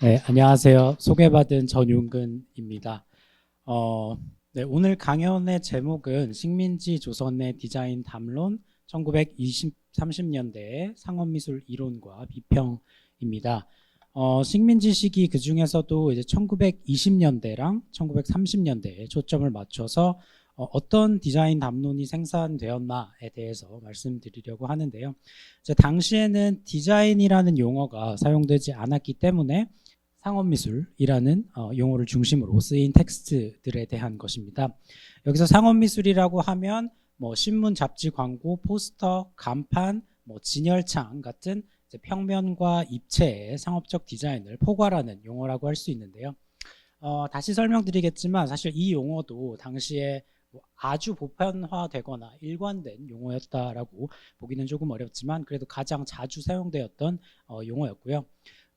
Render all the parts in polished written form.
네, 안녕하세요. 소개받은 전용근입니다. 네, 오늘 강연의 제목은 식민지 조선의 디자인 담론 1930년대의 상업미술 이론과 비평입니다. 식민지 시기 그 중에서도 이제 1920년대랑 1930년대에 초점을 맞춰서 어떤 디자인 담론이 생산되었나에 대해서 말씀드리려고 하는데요. 이제 당시에는 디자인이라는 용어가 사용되지 않았기 때문에 상업미술이라는 용어를 중심으로 쓰인 텍스트들에 대한 것입니다. 여기서 상업미술이라고 하면 뭐 신문, 잡지, 광고, 포스터, 간판, 뭐 진열창 같은 평면과 입체의 상업적 디자인을 포괄하는 용어라고 할 수 있는데요. 다시 설명드리겠지만 사실 이 용어도 당시에 뭐 아주 보편화되거나 일관된 용어였다라고 보기는 조금 어렵지만 그래도 가장 자주 사용되었던 용어였고요.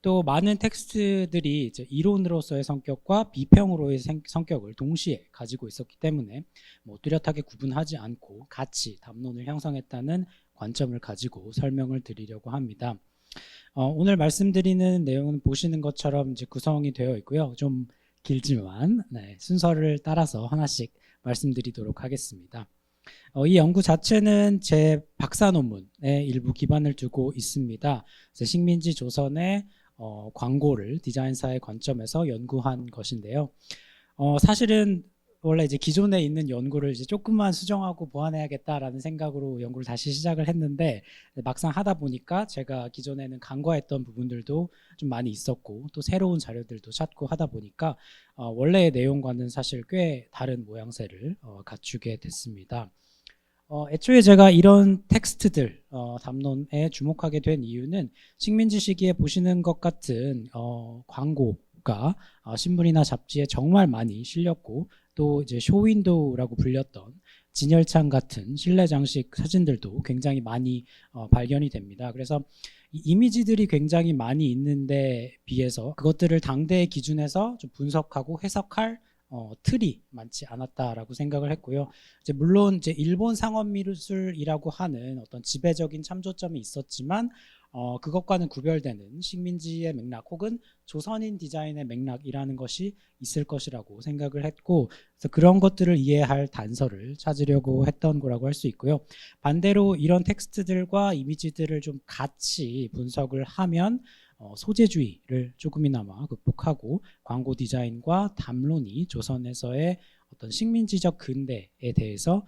또 많은 텍스트들이 이제 이론으로서의 성격과 비평으로의 성격을 동시에 가지고 있었기 때문에 뭐 뚜렷하게 구분하지 않고 같이 담론을 형성했다는 관점을 가지고 설명을 드리려고 합니다. 오늘 말씀드리는 내용은 보시는 것처럼 이제 구성이 되어 있고요. 좀 길지만 순서를 따라서 하나씩 말씀드리도록 하겠습니다. 이 연구 자체는 제 박사 논문에 일부 기반을 두고 있습니다. 식민지 조선의 광고를 디자인사의 관점에서 연구한 것인데요. 사실은 원래 이제 기존에 있는 연구를 이제 조금만 수정하고 보완해야겠다라는 생각으로 연구를 다시 시작을 했는데 막상 하다 보니까 제가 기존에는 간과했던 부분들도 좀 많이 있었고 또 새로운 자료들도 찾고 하다 보니까 원래의 내용과는 사실 꽤 다른 모양새를 갖추게 됐습니다. 애초에 제가 이런 텍스트들 담론에 주목하게 된 이유는 식민지 시기에 보시는 것 같은 광고가 신문이나 잡지에 정말 많이 실렸고 또 이제 쇼윈도우라고 불렸던 진열창 같은 실내 장식 사진들도 굉장히 많이 발견이 됩니다. 그래서 이 이미지들이 굉장히 많이 있는데 비해서 그것들을 당대의 기준에서 좀 분석하고 해석할 틀이 많지 않았다라고 생각을 했고요. 이제 물론 이제 일본 상업미술이라고 하는 어떤 지배적인 참조점이 있었지만 그것과는 구별되는 식민지의 맥락 혹은 조선인 디자인의 맥락이라는 것이 있을 것이라고 생각을 했고 그래서 그런 것들을 이해할 단서를 찾으려고 했던 거라고 할 수 있고요. 반대로 이런 텍스트들과 이미지들을 좀 같이 분석을 하면 소재주의를 조금이나마 극복하고 광고 디자인과 담론이 조선에서의 어떤 식민지적 근대에 대해서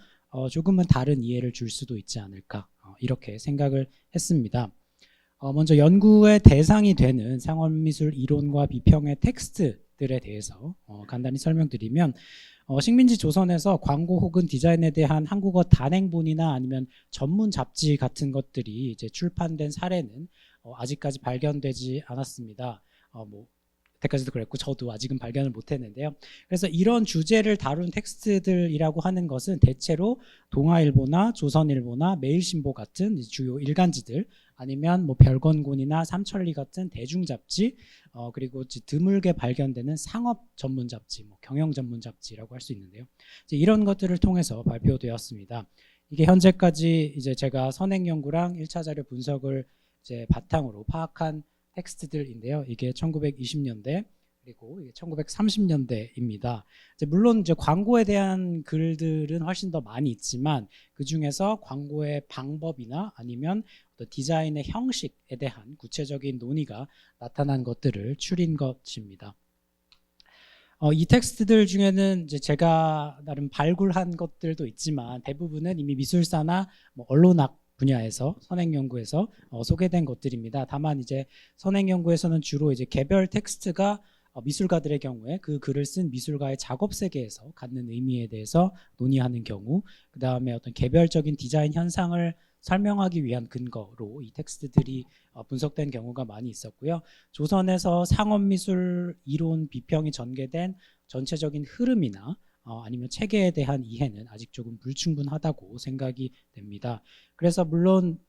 조금은 다른 이해를 줄 수도 있지 않을까 이렇게 생각을 했습니다. 먼저 연구의 대상이 되는 상업미술 이론과 비평의 텍스트들에 대해서 간단히 설명드리면 식민지 조선에서 광고 혹은 디자인에 대한 한국어 단행본이나 아니면 전문 잡지 같은 것들이 이제 출판된 사례는 아직까지 발견되지 않았습니다. 뭐 그때까지도 그랬고 저도 아직은 발견을 못했는데요. 그래서 이런 주제를 다룬 텍스트들이라고 하는 것은 대체로 동아일보나 조선일보나 매일신보 같은 주요 일간지들 아니면 뭐 별건곤이나 삼천리 같은 대중잡지 그리고 드물게 발견되는 상업 전문 잡지, 뭐 경영 전문 잡지라고 할 수 있는데요. 이런 것들을 통해서 발표되었습니다. 이게 현재까지 이제 제가 선행 연구랑 1차 자료 분석을 이제 바탕으로 파악한 텍스트들인데요. 이게 1920년대 그리고 1930년대입니다. 물론 이제 광고에 대한 글들은 훨씬 더 많이 있지만 그 중에서 광고의 방법이나 아니면 디자인의 형식에 대한 구체적인 논의가 나타난 것들을 추린 것입니다. 이 텍스트들 중에는 이제 제가 나름 발굴한 것들도 있지만 대부분은 이미 미술사나 뭐 언론학 분야에서 선행 연구에서 소개된 것들입니다. 다만 이제 선행 연구에서는 주로 이제 개별 텍스트가 미술가들의 경우에 그 글을 쓴 미술가의 작업 세계에서 갖는 의미에 대해서 논의하는 경우, 그 다음에 어떤 개별적인 디자인 현상을 설명하기 위한 근거로 이 텍스트들이 분석된 경우가 많이 있었고요. 조선에서 상업미술 이론 비평이 전개된 전체적인 흐름이나 아니면 체계에 대한 이해는 아직 조금 불충분하다고 생각이 됩니다. 그래서 물론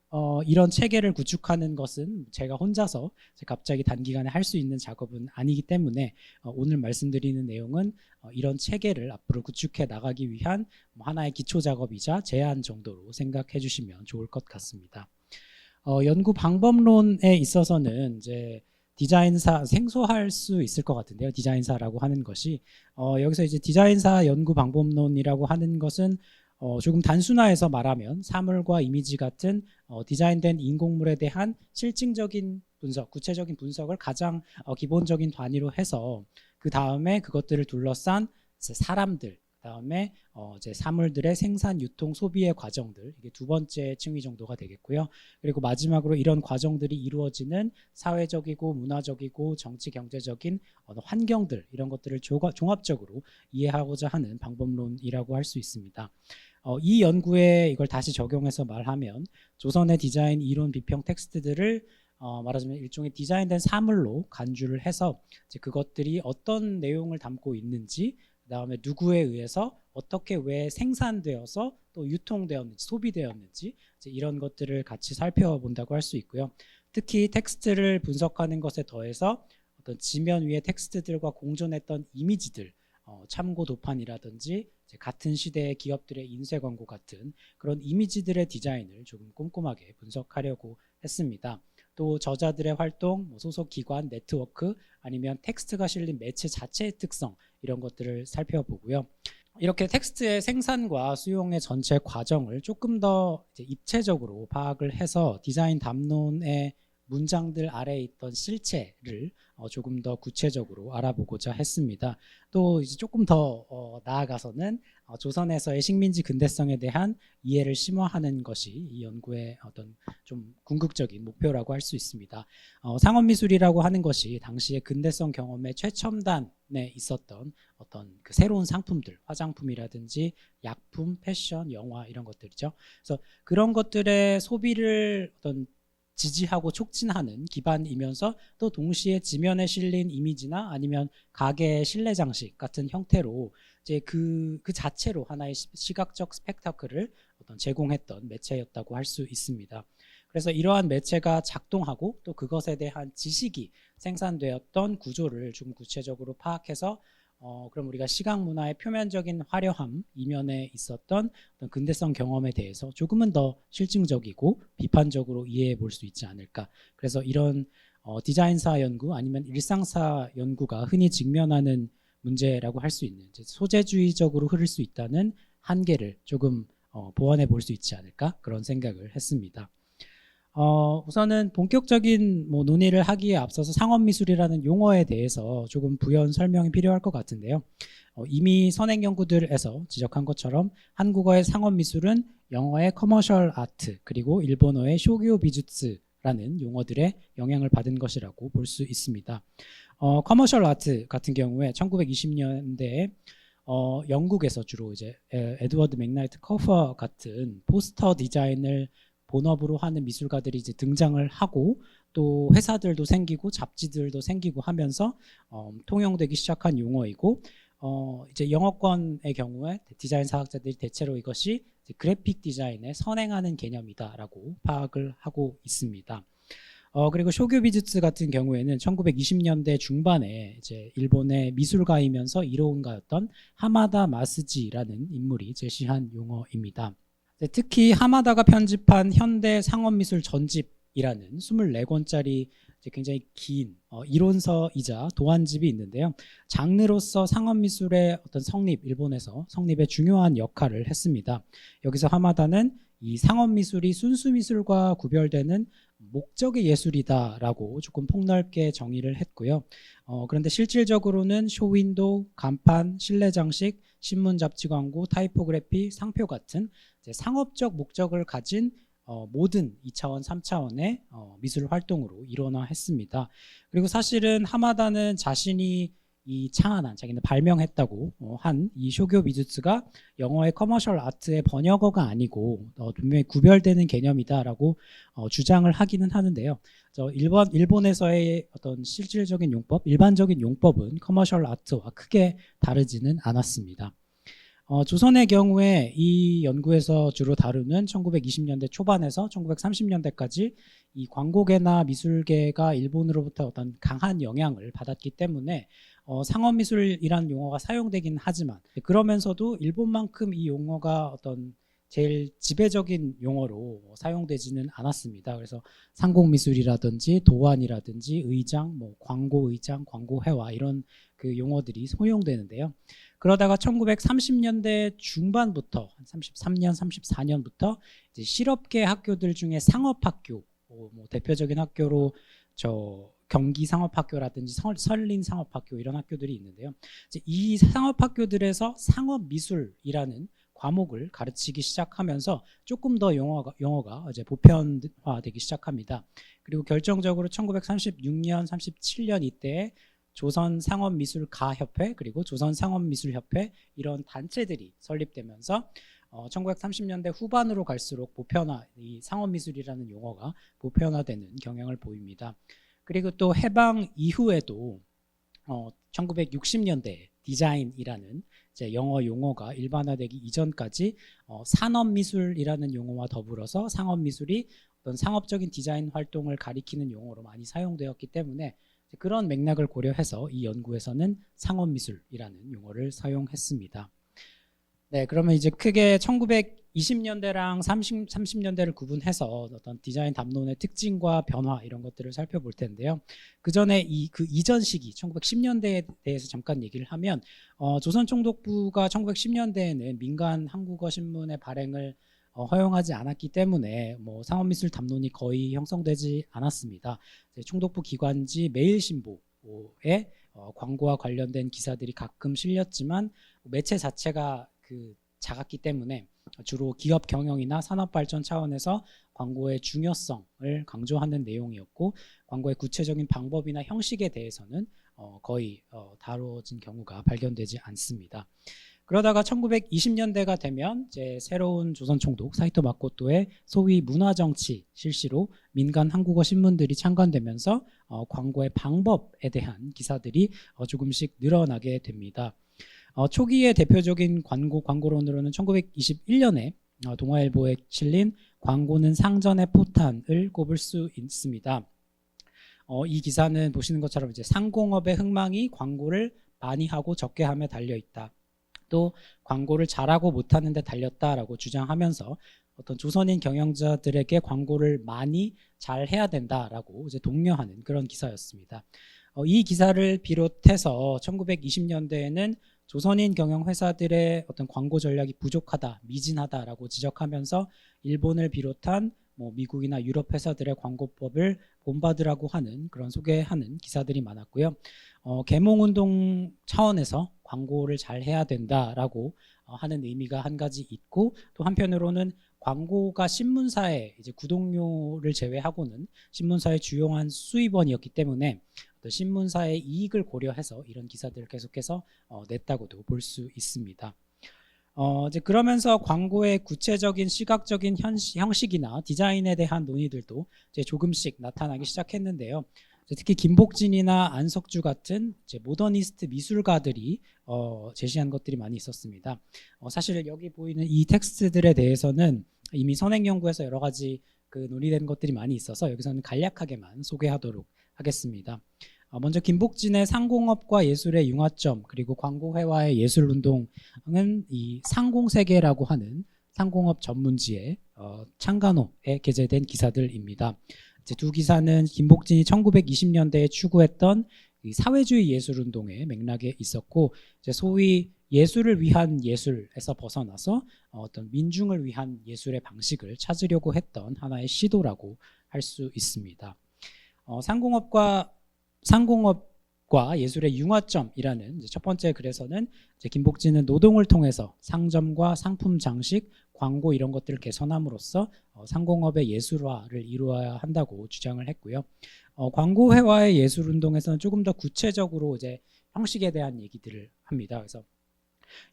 이런 체계를 구축하는 것은 제가 혼자서 갑자기 단기간에 할 수 있는 작업은 아니기 때문에 오늘 말씀드리는 내용은 이런 체계를 앞으로 구축해 나가기 위한 하나의 기초 작업이자 제안 정도로 생각해 주시면 좋을 것 같습니다. 연구 방법론에 있어서는 이제 디자인사 생소할 수 있을 것 같은데요. 디자인사라고 하는 것이 여기서 이제 디자인사 연구 방법론이라고 하는 것은 조금 단순화해서 말하면 사물과 이미지 같은 디자인된 인공물에 대한 실증적인 분석, 구체적인 분석을 가장 기본적인 단위로 해서 그 다음에 그것들을 둘러싼 사람들, 그다음에 이제 사물들의 생산, 유통, 소비의 과정들, 이게 두 번째 층위 정도가 되겠고요. 그리고 마지막으로 이런 과정들이 이루어지는 사회적이고 문화적이고 정치 경제적인 환경들, 이런 것들을 종합적으로 이해하고자 하는 방법론이라고 할 수 있습니다. 이 연구에 이걸 다시 적용해서 말하면 조선의 디자인 이론 비평 텍스트들을 말하자면 일종의 디자인된 사물로 간주를 해서 이제 그것들이 어떤 내용을 담고 있는지, 그다음에 누구에 의해서 어떻게 왜 생산되어서 또 유통되었는지, 소비되었는지 이제 이런 것들을 같이 살펴본다고 할 수 있고요. 특히 텍스트를 분석하는 것에 더해서 어떤 지면 위의 텍스트들과 공존했던 이미지들, 참고 도판이라든지 같은 시대의 기업들의 인쇄 광고 같은 그런 이미지들의 디자인을 조금 꼼꼼하게 분석하려고 했습니다. 또 저자들의 활동, 소속 기관, 네트워크, 아니면 텍스트가 실린 매체 자체의 특성, 이런 것들을 살펴보고요. 이렇게 텍스트의 생산과 수용의 전체 과정을 조금 더 이제 입체적으로 파악을 해서 디자인 담론의 문장들 아래에 있던 실체를 조금 더 구체적으로 알아보고자 했습니다. 또 이제 조금 더 나아가서는 조선에서의 식민지 근대성에 대한 이해를 심화하는 것이 이 연구의 어떤 좀 궁극적인 목표라고 할 수 있습니다. 상업미술이라고 하는 것이 당시의 근대성 경험의 최첨단에 있었던 어떤 그 새로운 상품들, 화장품이라든지 약품, 패션, 영화 이런 것들이죠. 그래서 그런 것들의 소비를 어떤 지지하고 촉진하는 기반이면서 또 동시에 지면에 실린 이미지나 아니면 가게의 실내 장식 같은 형태로 이제 그 자체로 하나의 시각적 스펙타클을 어떤 제공했던 매체였다고 할 수 있습니다. 그래서 이러한 매체가 작동하고 또 그것에 대한 지식이 생산되었던 구조를 좀 구체적으로 파악해서 그럼 우리가 시각 문화의 표면적인 화려함 이면에 있었던 어떤 근대성 경험에 대해서 조금은 더 실증적이고 비판적으로 이해해 볼 수 있지 않을까. 그래서 이런 디자인사 연구 아니면 일상사 연구가 흔히 직면하는 문제라고 할 수 있는 소재주의적으로 흐를 수 있다는 한계를 조금 보완해 볼 수 있지 않을까, 그런 생각을 했습니다. 우선은 본격적인 논의를 하기에 앞서서 상업미술이라는 용어에 대해서 조금 부연 설명이 필요할 것 같은데요. 이미 선행연구들에서 지적한 것처럼 한국어의 상업미술은 영어의 커머셜 아트 그리고 일본어의 쇼교 비주츠라는 용어들의 영향을 받은 것이라고 볼 수 있습니다. 커머셜 아트 같은 경우에 1920년대에 영국에서 주로 이제 에드워드 맥나이트 커퍼 같은 포스터 디자인을 본업으로 하는 미술가들이 이제 등장을 하고 또 회사들도 생기고 잡지들도 생기고 하면서 통용되기 시작한 용어이고 이제 영어권의 경우에 디자인 사학자들이 대체로 이것이 이제 그래픽 디자인에 선행하는 개념이다라고 파악을 하고 있습니다. 그리고 쇼교 비주츠 같은 경우에는 1920년대 중반에 이제 일본의 미술가이면서 이론가였던 하마다 마스지라는 인물이 제시한 용어입니다. 특히 하마다가 편집한 현대 상업미술 전집이라는 24권짜리 굉장히 긴 이론서이자 도안집이 있는데요. 장르로서 상업미술의 어떤 성립, 일본에서 성립에 중요한 역할을 했습니다. 여기서 하마다는 이 상업미술이 순수미술과 구별되는 목적의 예술이다라고 조금 폭넓게 정의를 했고요. 그런데 실질적으로는 쇼윈도우, 간판, 실내 장식, 신문 잡지 광고, 타이포그래피, 상표 같은 상업적 목적을 가진 모든 2차원, 3차원의 미술 활동으로 일원화했습니다. 그리고 사실은 하마다는 자신이 이 창안한, 자기는 발명했다고 한 이 쇼교 미주츠가 영어의 커머셜 아트의 번역어가 아니고 분명히 구별되는 개념이다라고 주장을 하기는 하는데요. 일본에서의 어떤 실질적인 용법, 일반적인 용법은 커머셜 아트와 크게 다르지는 않았습니다. 조선의 경우에 이 연구에서 주로 다루는 1920년대 초반에서 1930년대까지 이 광고계나 미술계가 일본으로부터 어떤 강한 영향을 받았기 때문에 상업미술이라는 용어가 사용되긴 하지만 그러면서도 일본만큼 이 용어가 어떤 제일 지배적인 용어로 사용되지는 않았습니다. 그래서 상공미술이라든지 도안이라든지 의장, 광고 의장, 광고 회화 이런 그 용어들이 소용되는데요. 그러다가 1930년대 중반부터 한 33년, 34년부터 이제 실업계 학교들 중에 상업학교, 대표적인 학교로 경기 상업학교라든지 설린 상업학교 이런 학교들이 있는데요. 이제 이 상업학교들에서 상업미술이라는 과목을 가르치기 시작하면서 조금 더 영어가 이제 보편화되기 시작합니다. 그리고 결정적으로 1936년, 37년 이때에 조선상업미술가협회 그리고 조선상업미술협회 이런 단체들이 설립되면서 1930년대 후반으로 갈수록 이 상업미술이라는 용어가 보편화되는 경향을 보입니다. 그리고 또 해방 이후에도 1960년대 디자인이라는 이제 영어 용어가 일반화되기 이전까지 산업미술이라는 용어와 더불어서 상업미술이 어떤 상업적인 디자인 활동을 가리키는 용어로 많이 사용되었기 때문에 그런 맥락을 고려해서 이 연구에서는 상업미술이라는 용어를 사용했습니다. 네, 그러면 이제 크게 1920년대랑 30년대를 구분해서 어떤 디자인 담론의 특징과 변화 이런 것들을 살펴볼 텐데요. 그 전에 그 이전 시기 1910년대에 대해서 잠깐 얘기를 하면 조선총독부가 1910년대에는 민간 한국어 신문의 발행을 허용하지 않았기 때문에 상업미술 담론이 거의 형성되지 않았습니다. 총독부 기관지 매일신보에 광고와 관련된 기사들이 가끔 실렸지만 매체 자체가 작았기 때문에 주로 기업 경영이나 산업 발전 차원에서 광고의 중요성을 강조하는 내용이었고 광고의 구체적인 방법이나 형식에 대해서는 거의 다뤄진 경우가 발견되지 않습니다. 그러다가 1920년대가 되면 이제 새로운 조선 총독 사이토 마코토의 소위 문화정치 실시로 민간 한국어 신문들이 창간되면서 광고의 방법에 대한 기사들이 조금씩 늘어나게 됩니다. 초기의 대표적인 광고론으로는 1921년에 동아일보에 실린 광고는 상전의 포탄을 꼽을 수 있습니다. 이 기사는 보시는 것처럼 이제 상공업의 흥망이 광고를 많이 하고 적게 함에 달려 있다. 또 광고를 잘하고 못하는 데 달렸다라고 주장하면서 어떤 조선인 경영자들에게 광고를 많이 잘 해야 된다라고 이제 독려하는 그런 기사였습니다. 이 기사를 비롯해서 1920년대에는 조선인 경영회사들의 어떤 광고 전략이 부족하다, 미진하다라고 지적하면서 일본을 비롯한 미국이나 유럽 회사들의 광고법을 본받으라고 하는 그런 소개하는 기사들이 많았고요. 계몽운동 차원에서 광고를 잘 해야 된다라고 하는 의미가 한 가지 있고 또 한편으로는 광고가 신문사의 이제 구독료를 제외하고는 신문사의 주요한 수입원이었기 때문에 신문사의 이익을 고려해서 이런 기사들을 계속해서 냈다고도 볼 수 있습니다. 이제 그러면서 광고의 구체적인 시각적인 형식이나 디자인에 대한 논의들도 이제 조금씩 나타나기 시작했는데요. 특히 김복진이나 안석주 같은 이제 모더니스트 미술가들이 제시한 것들이 많이 있었습니다. 사실 여기 보이는 이 텍스트들에 대해서는 이미 선행연구에서 여러 가지 논의된 것들이 많이 있어서 여기서는 간략하게만 소개하도록 하겠습니다. 먼저 김복진의 상공업과 예술의 융화점 그리고 광고회화의 예술운동은 이 상공세계라고 하는 상공업 전문지의 창간호에 게재된 기사들입니다. 이제 두 기사는 김복진이 1920년대에 추구했던 이 사회주의 예술운동의 맥락에 있었고 이제 소위 예술을 위한 예술에서 벗어나서 어떤 민중을 위한 예술의 방식을 찾으려고 했던 하나의 시도라고 할 수 있습니다. 상공업과 예술의 융화점이라는 첫 번째 글에서는 이제 김복진은 노동을 통해서 상점과 상품 장식, 광고 이런 것들을 개선함으로써 상공업의 예술화를 이루어야 한다고 주장을 했고요. 광고회화의 예술운동에서는 조금 더 구체적으로 이제 형식에 대한 얘기들을 합니다. 그래서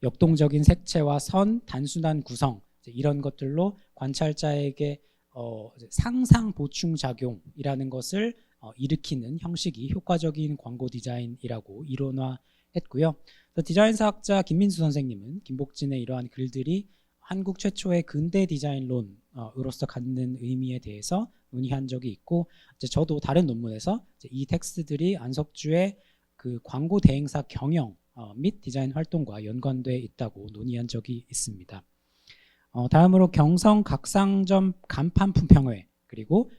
역동적인 색채와 선, 단순한 구성 이런 것들로 관찰자에게 상상 보충 작용이라는 것을 일으키는 형식이 효과적인 광고 디자인이라고 이론화했고요. 디자인사학자 김민수 선생님은 김복진의 이러한 글들이 한국 최초의 근대 디자인론으로서 갖는 의미에 대해서 논의한 적이 있고 저도 다른 논문에서 이 텍스트들이 안석주의 그 광고 대행사 경영 및 디자인 활동과 연관되어 있다고 논의한 적이 있습니다. 다음으로 경성 각상점 간판 품평회 그리고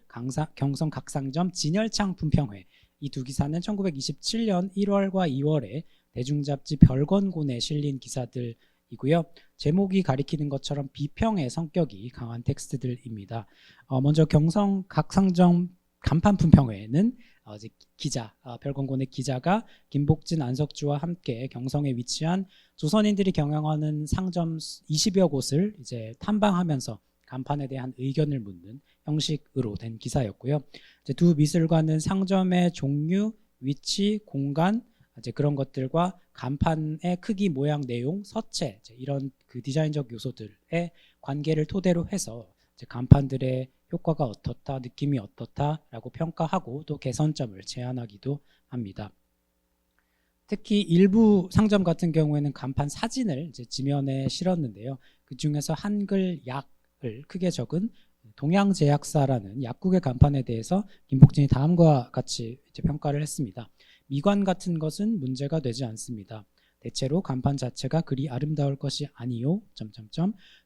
경성 각상점 진열창 품평회 이 두 기사는 1927년 1월과 2월에 대중잡지 별건곤에 실린 기사들이고요. 제목이 가리키는 것처럼 비평의 성격이 강한 텍스트들입니다. 먼저 경성 각상점 간판 품평회는 이제 기자, 별건곤의 기자가 김복진, 안석주와 함께 경성에 위치한 조선인들이 경영하는 상점 20여 곳을 이제 탐방하면서 간판에 대한 의견을 묻는 형식으로 된 기사였고요. 이제 두 미술관은 상점의 종류, 위치, 공간 이제 그런 것들과 간판의 크기, 모양, 내용, 서체 이런 그 디자인적 요소들의 관계를 토대로 해서 이제 간판들의 효과가 어떻다, 느낌이 어떻다라고 평가하고 또 개선점을 제안하기도 합니다. 특히 일부 상점 같은 경우에는 간판 사진을 이제 지면에 실었는데요. 그 중에서 한글 약을 크게 적은 동양제약사라는 약국의 간판에 대해서 김복진이 다음과 같이 이제 평가를 했습니다. 미관 같은 것은 문제가 되지 않습니다. 대체로 간판 자체가 그리 아름다울 것이 아니요.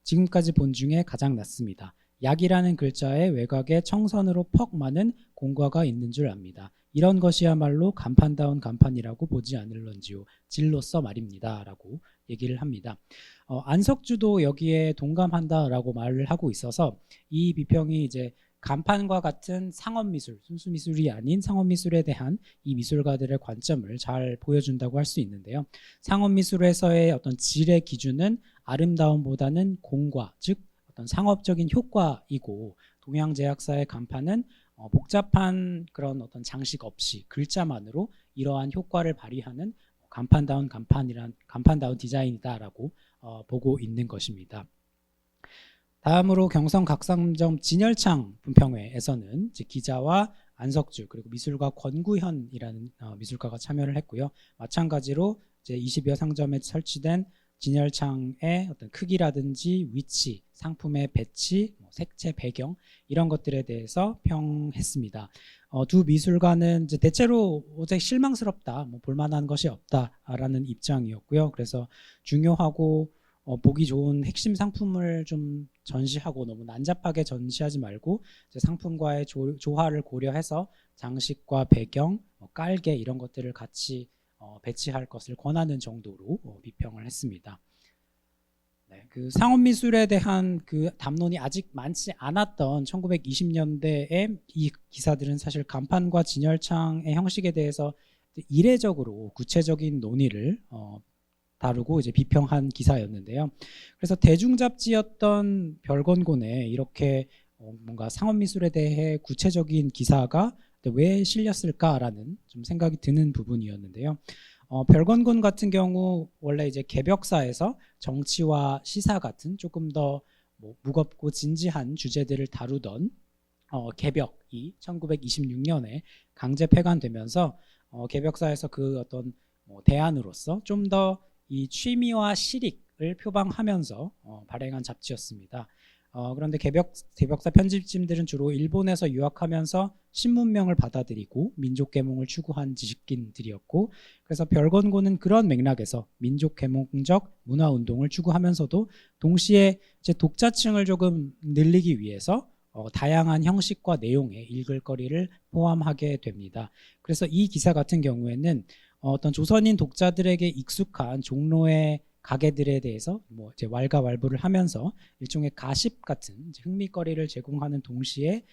지금까지 본 중에 가장 낫습니다. 약이라는 글자의 외곽에 청선으로 퍽 많은 공과가 있는 줄 압니다. 이런 것이야말로 간판다운 간판이라고 보지 않을런지요. 질로써 말입니다. 라고 얘기를 합니다. 안석주도 여기에 동감한다라고 말을 하고 있어서 이 비평이 이제 간판과 같은 상업미술, 순수미술이 아닌 상업미술에 대한 이 미술가들의 관점을 잘 보여준다고 할 수 있는데요. 상업미술에서의 어떤 질의 기준은 아름다움보다는 공과, 즉 어떤 상업적인 효과이고 동양제약사의 간판은 복잡한 그런 어떤 장식 없이 글자만으로 이러한 효과를 발휘하는 간판다운 디자인이다라고 보고 있는 것입니다. 다음으로 경성 각상점 진열창 품평회에서는 기자와 안석주 그리고 미술가 권구현이라는 미술가가 참여를 했고요. 마찬가지로 이제 20여 상점에 설치된 진열창의 어떤 크기라든지 위치, 상품의 배치, 색채, 배경 이런 것들에 대해서 평했습니다. 두 미술가는 이제 대체로 오직 실망스럽다, 볼만한 것이 없다라는 입장이었고요. 그래서 중요하고 보기 좋은 핵심 상품을 좀 전시하고 너무 난잡하게 전시하지 말고 이제 상품과의 조화를 고려해서 장식과 배경, 깔개 이런 것들을 같이 배치할 것을 권하는 정도로 비평을 했습니다. 네, 그 상업미술에 대한 그 담론이 아직 많지 않았던 1920년대의 이 기사들은 사실 간판과 진열창의 형식에 대해서 이례적으로 구체적인 논의를 다루고 이제 비평한 기사였는데요. 그래서 대중잡지였던 별건곤에 이렇게 뭔가 상업미술에 대해 구체적인 기사가 왜 실렸을까라는 좀 생각이 드는 부분이었는데요. 별건곤 같은 경우 원래 이제 개벽사에서 정치와 시사 같은 조금 더 무겁고 진지한 주제들을 다루던 개벽이 1926년에 강제 폐간되면서 개벽사에서 그 어떤 대안으로서 좀 더 이 취미와 실익을 표방하면서 발행한 잡지였습니다. 그런데 개벽사 편집진들은 주로 일본에서 유학하면서 신문명을 받아들이고 민족계몽을 추구한 지식인들이었고, 그래서 별건곤은 그런 맥락에서 민족계몽적 문화운동을 추구하면서도 동시에 제 독자층을 조금 늘리기 위해서 다양한 형식과 내용의 읽을 거리를 포함하게 됩니다. 그래서 이 기사 같은 경우에는 어떤 조선인 독자들에게 익숙한 종로의 가게들에 대해서 이제 왈가왈부를 하면서 일종의 가십 같은 흥미거리를 제공하는 동시에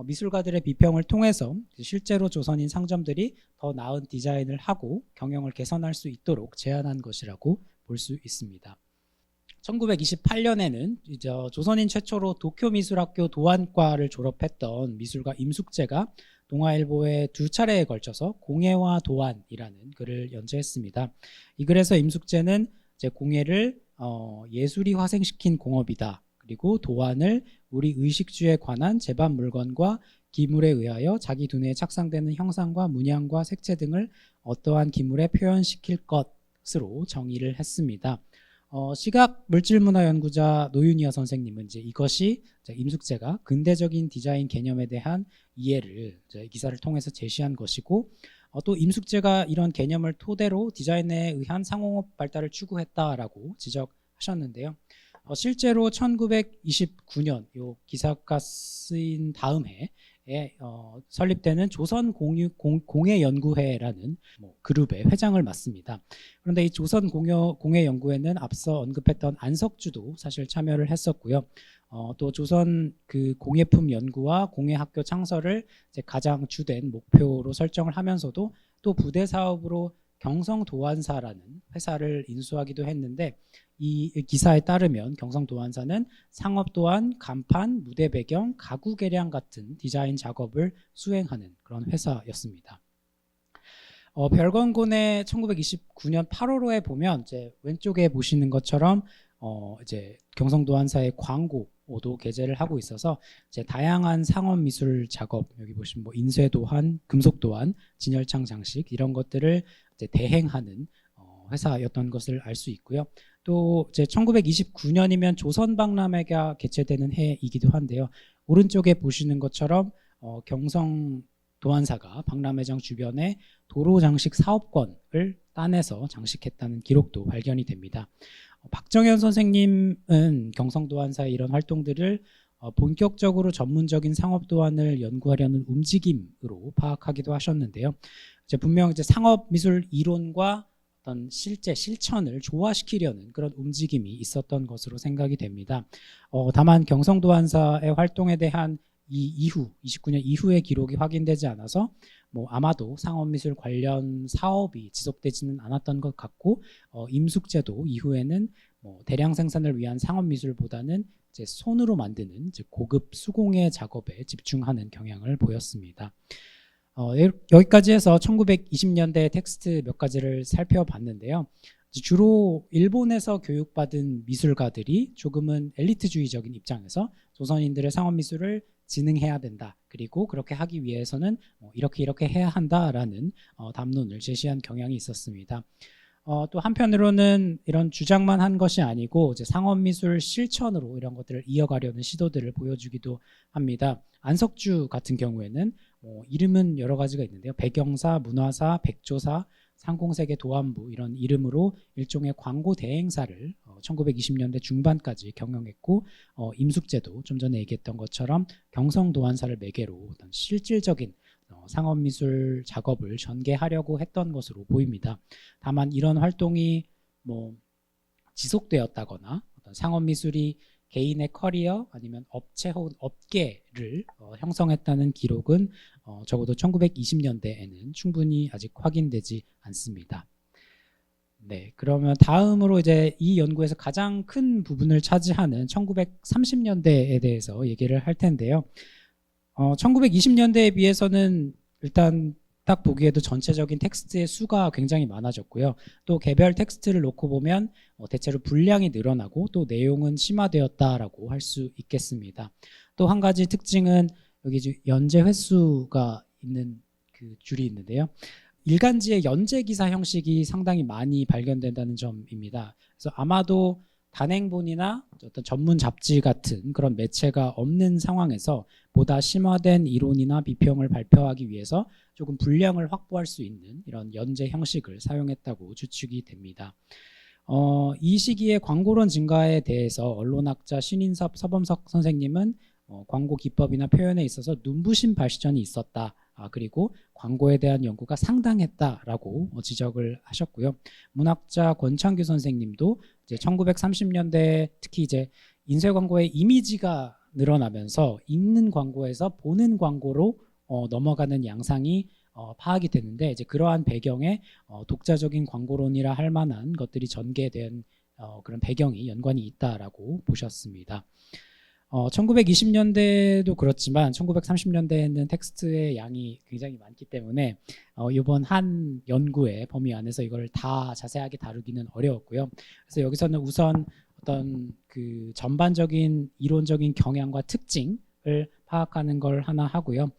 미술가들의 비평을 통해서 실제로 조선인 상점들이 더 나은 디자인을 하고 경영을 개선할 수 있도록 제안한 것이라고 볼 수 있습니다. 1928년에는 이제 조선인 최초로 도쿄미술학교 도안과를 졸업했던 미술가 임숙재가 동아일보에 두 차례에 걸쳐서 공예와 도안이라는 글을 연재했습니다. 이 글에서 임숙재는 이제 공예를 예술이 화생시킨 공업이다. 그리고 도안을 우리 의식주에 관한 제반 물건과 기물에 의하여 자기 두뇌에 착상되는 형상과 문양과 색채 등을 어떠한 기물에 표현시킬 것으로 정의를 했습니다. 시각 물질문화 연구자 노윤희아 선생님은 이제 이것이 임숙재가 근대적인 디자인 개념에 대한 이해를 기사를 통해서 제시한 것이고, 또 임숙재가 이런 개념을 토대로 디자인에 의한 상공업 발달을 추구했다라고 지적하셨는데요. 실제로 1929년 요 기사가 쓰인 다음 해에 설립되는 조선공예연구회라는 그룹의 회장을 맡습니다. 그런데 이 조선공예연구회는 앞서 언급했던 안석주도 사실 참여를 했었고요. 또 조선 그 공예품 연구와 공예학교 창설을 이제 가장 주된 목표로 설정을 하면서도 또 부대 사업으로 경성도안사라는 회사를 인수하기도 했는데, 이 기사에 따르면 경성도안사는 상업도안, 간판, 무대 배경, 가구 개량 같은 디자인 작업을 수행하는 그런 회사였습니다. 별건곤의 1929년 8월호에 보면 이제 왼쪽에 보시는 것처럼 이제 경성도안사의 광고도 게재를 하고 있어서 이제 다양한 상업미술 작업, 여기 보시면 뭐 인쇄도안, 금속도안, 진열창 장식 이런 것들을 이제 대행하는 회사였던 것을 알 수 있고요. 또 이제 1929년이면 조선박람회가 개최되는 해이기도 한데요. 오른쪽에 보시는 것처럼 경성도안사가 박람회장 주변에 도로 장식 사업권을 따내서 장식했다는 기록도 발견이 됩니다. 박정현 선생님은 경성도안사의 이런 활동들을 본격적으로 전문적인 상업도안을 연구하려는 움직임으로 파악하기도 하셨는데요. 이제 분명 이제 상업미술 이론과 어떤 실제 실천을 조화시키려는 그런 움직임이 있었던 것으로 생각이 됩니다. 다만 경성도안사의 활동에 대한 이 이후 29년 이후의 기록이 확인되지 않아서 아마도 상업미술 관련 사업이 지속되지는 않았던 것 같고, 임숙제도 이후에는 대량 생산을 위한 상업미술보다는 이제 손으로 만드는 이제 고급 수공예 작업에 집중하는 경향을 보였습니다. 여기까지 해서 1920년대 텍스트 몇 가지를 살펴봤는데요. 주로 일본에서 교육받은 미술가들이 조금은 엘리트주의적인 입장에서 조선인들의 상업미술을 진흥해야 된다, 그리고 그렇게 하기 위해서는 이렇게 해야 한다라는 담론을 제시한 경향이 있었습니다. 또 한편으로는 이런 주장만 한 것이 아니고 이제 상업미술 실천으로 이런 것들을 이어가려는 시도들을 보여주기도 합니다. 안석주 같은 경우에는 이름은 여러 가지가 있는데요. 배경사, 문화사, 백조사, 상공세계 도안부 이런 이름으로 일종의 광고 대행사를 1920년대 중반까지 경영했고, 임숙제도 좀 전에 얘기했던 것처럼 경성도안사를 매개로 어떤 실질적인 상업미술 작업을 전개하려고 했던 것으로 보입니다. 다만 이런 활동이 지속되었다거나 어떤 상업미술이 개인의 커리어 아니면 업체 혹은 업계를 형성했다는 기록은 적어도 1920년대에는 충분히 아직 확인되지 않습니다. 네, 그러면 다음으로 이제 이 연구에서 가장 큰 부분을 차지하는 1930년대에 대해서 얘기를 할 텐데요. 1920년대에 비해서는 일단 딱 보기에도 전체적인 텍스트의 수가 굉장히 많아졌고요. 또 개별 텍스트를 놓고 보면 대체로 분량이 늘어나고 또 내용은 심화되었다라고 할 수 있겠습니다. 또 한 가지 특징은 여기 연재 횟수가 있는 그 줄이 있는데요. 일간지의 연재 기사 형식이 상당히 많이 발견된다는 점입니다. 그래서 아마도 단행본이나 어떤 전문 잡지 같은 그런 매체가 없는 상황에서 보다 심화된 이론이나 비평을 발표하기 위해서 조금 분량을 확보할 수 있는 이런 연재 형식을 사용했다고 추측이 됩니다. 이 시기에 광고론 증가에 대해서 언론학자 신인섭 서범석 선생님은 광고 기법이나 표현에 있어서 눈부신 발전이 있었다. 그리고 광고에 대한 연구가 상당했다라고 지적을 하셨고요. 문학자 권창규 선생님도 이제 1930년대 특히 이제 인쇄 광고의 이미지가 늘어나면서 읽는 광고에서 보는 광고로 넘어가는 양상이 파악이 되는데, 이제 그러한 배경에 독자적인 광고론이라 할 만한 것들이 전개된 그런 배경이 연관이 있다라고 보셨습니다. 1920년대도 그렇지만 1930년대에는 텍스트의 양이 굉장히 많기 때문에 이번 한 연구의 범위 안에서 이걸 다 자세하게 다루기는 어려웠고요. 그래서 여기서는 우선 어떤 그 전반적인 이론적인 경향과 특징을 파악하는 걸 하나 하고요.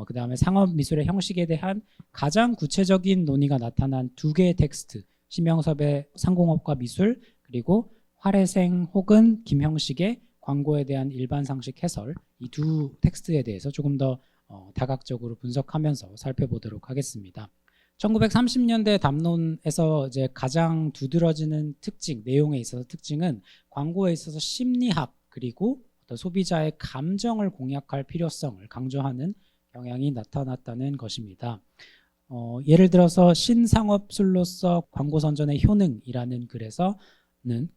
그 다음에 상업미술의 형식에 대한 가장 구체적인 논의가 나타난 두 개의 텍스트, 심영섭의 상공업과 미술, 그리고 활혜생 혹은 김형식의 광고에 대한 일반 상식 해설, 이 두 텍스트에 대해서 조금 더 다각적으로 분석하면서 살펴보도록 하겠습니다. 1930년대 담론에서 이제 가장 두드러지는 특징, 내용에 있어서 특징은 광고에 있어서 심리학 그리고 어떤 소비자의 감정을 공략할 필요성을 강조하는 경향이 나타났다는 것입니다. 예를 들어서 신상업술로서 광고 선전의 효능이라는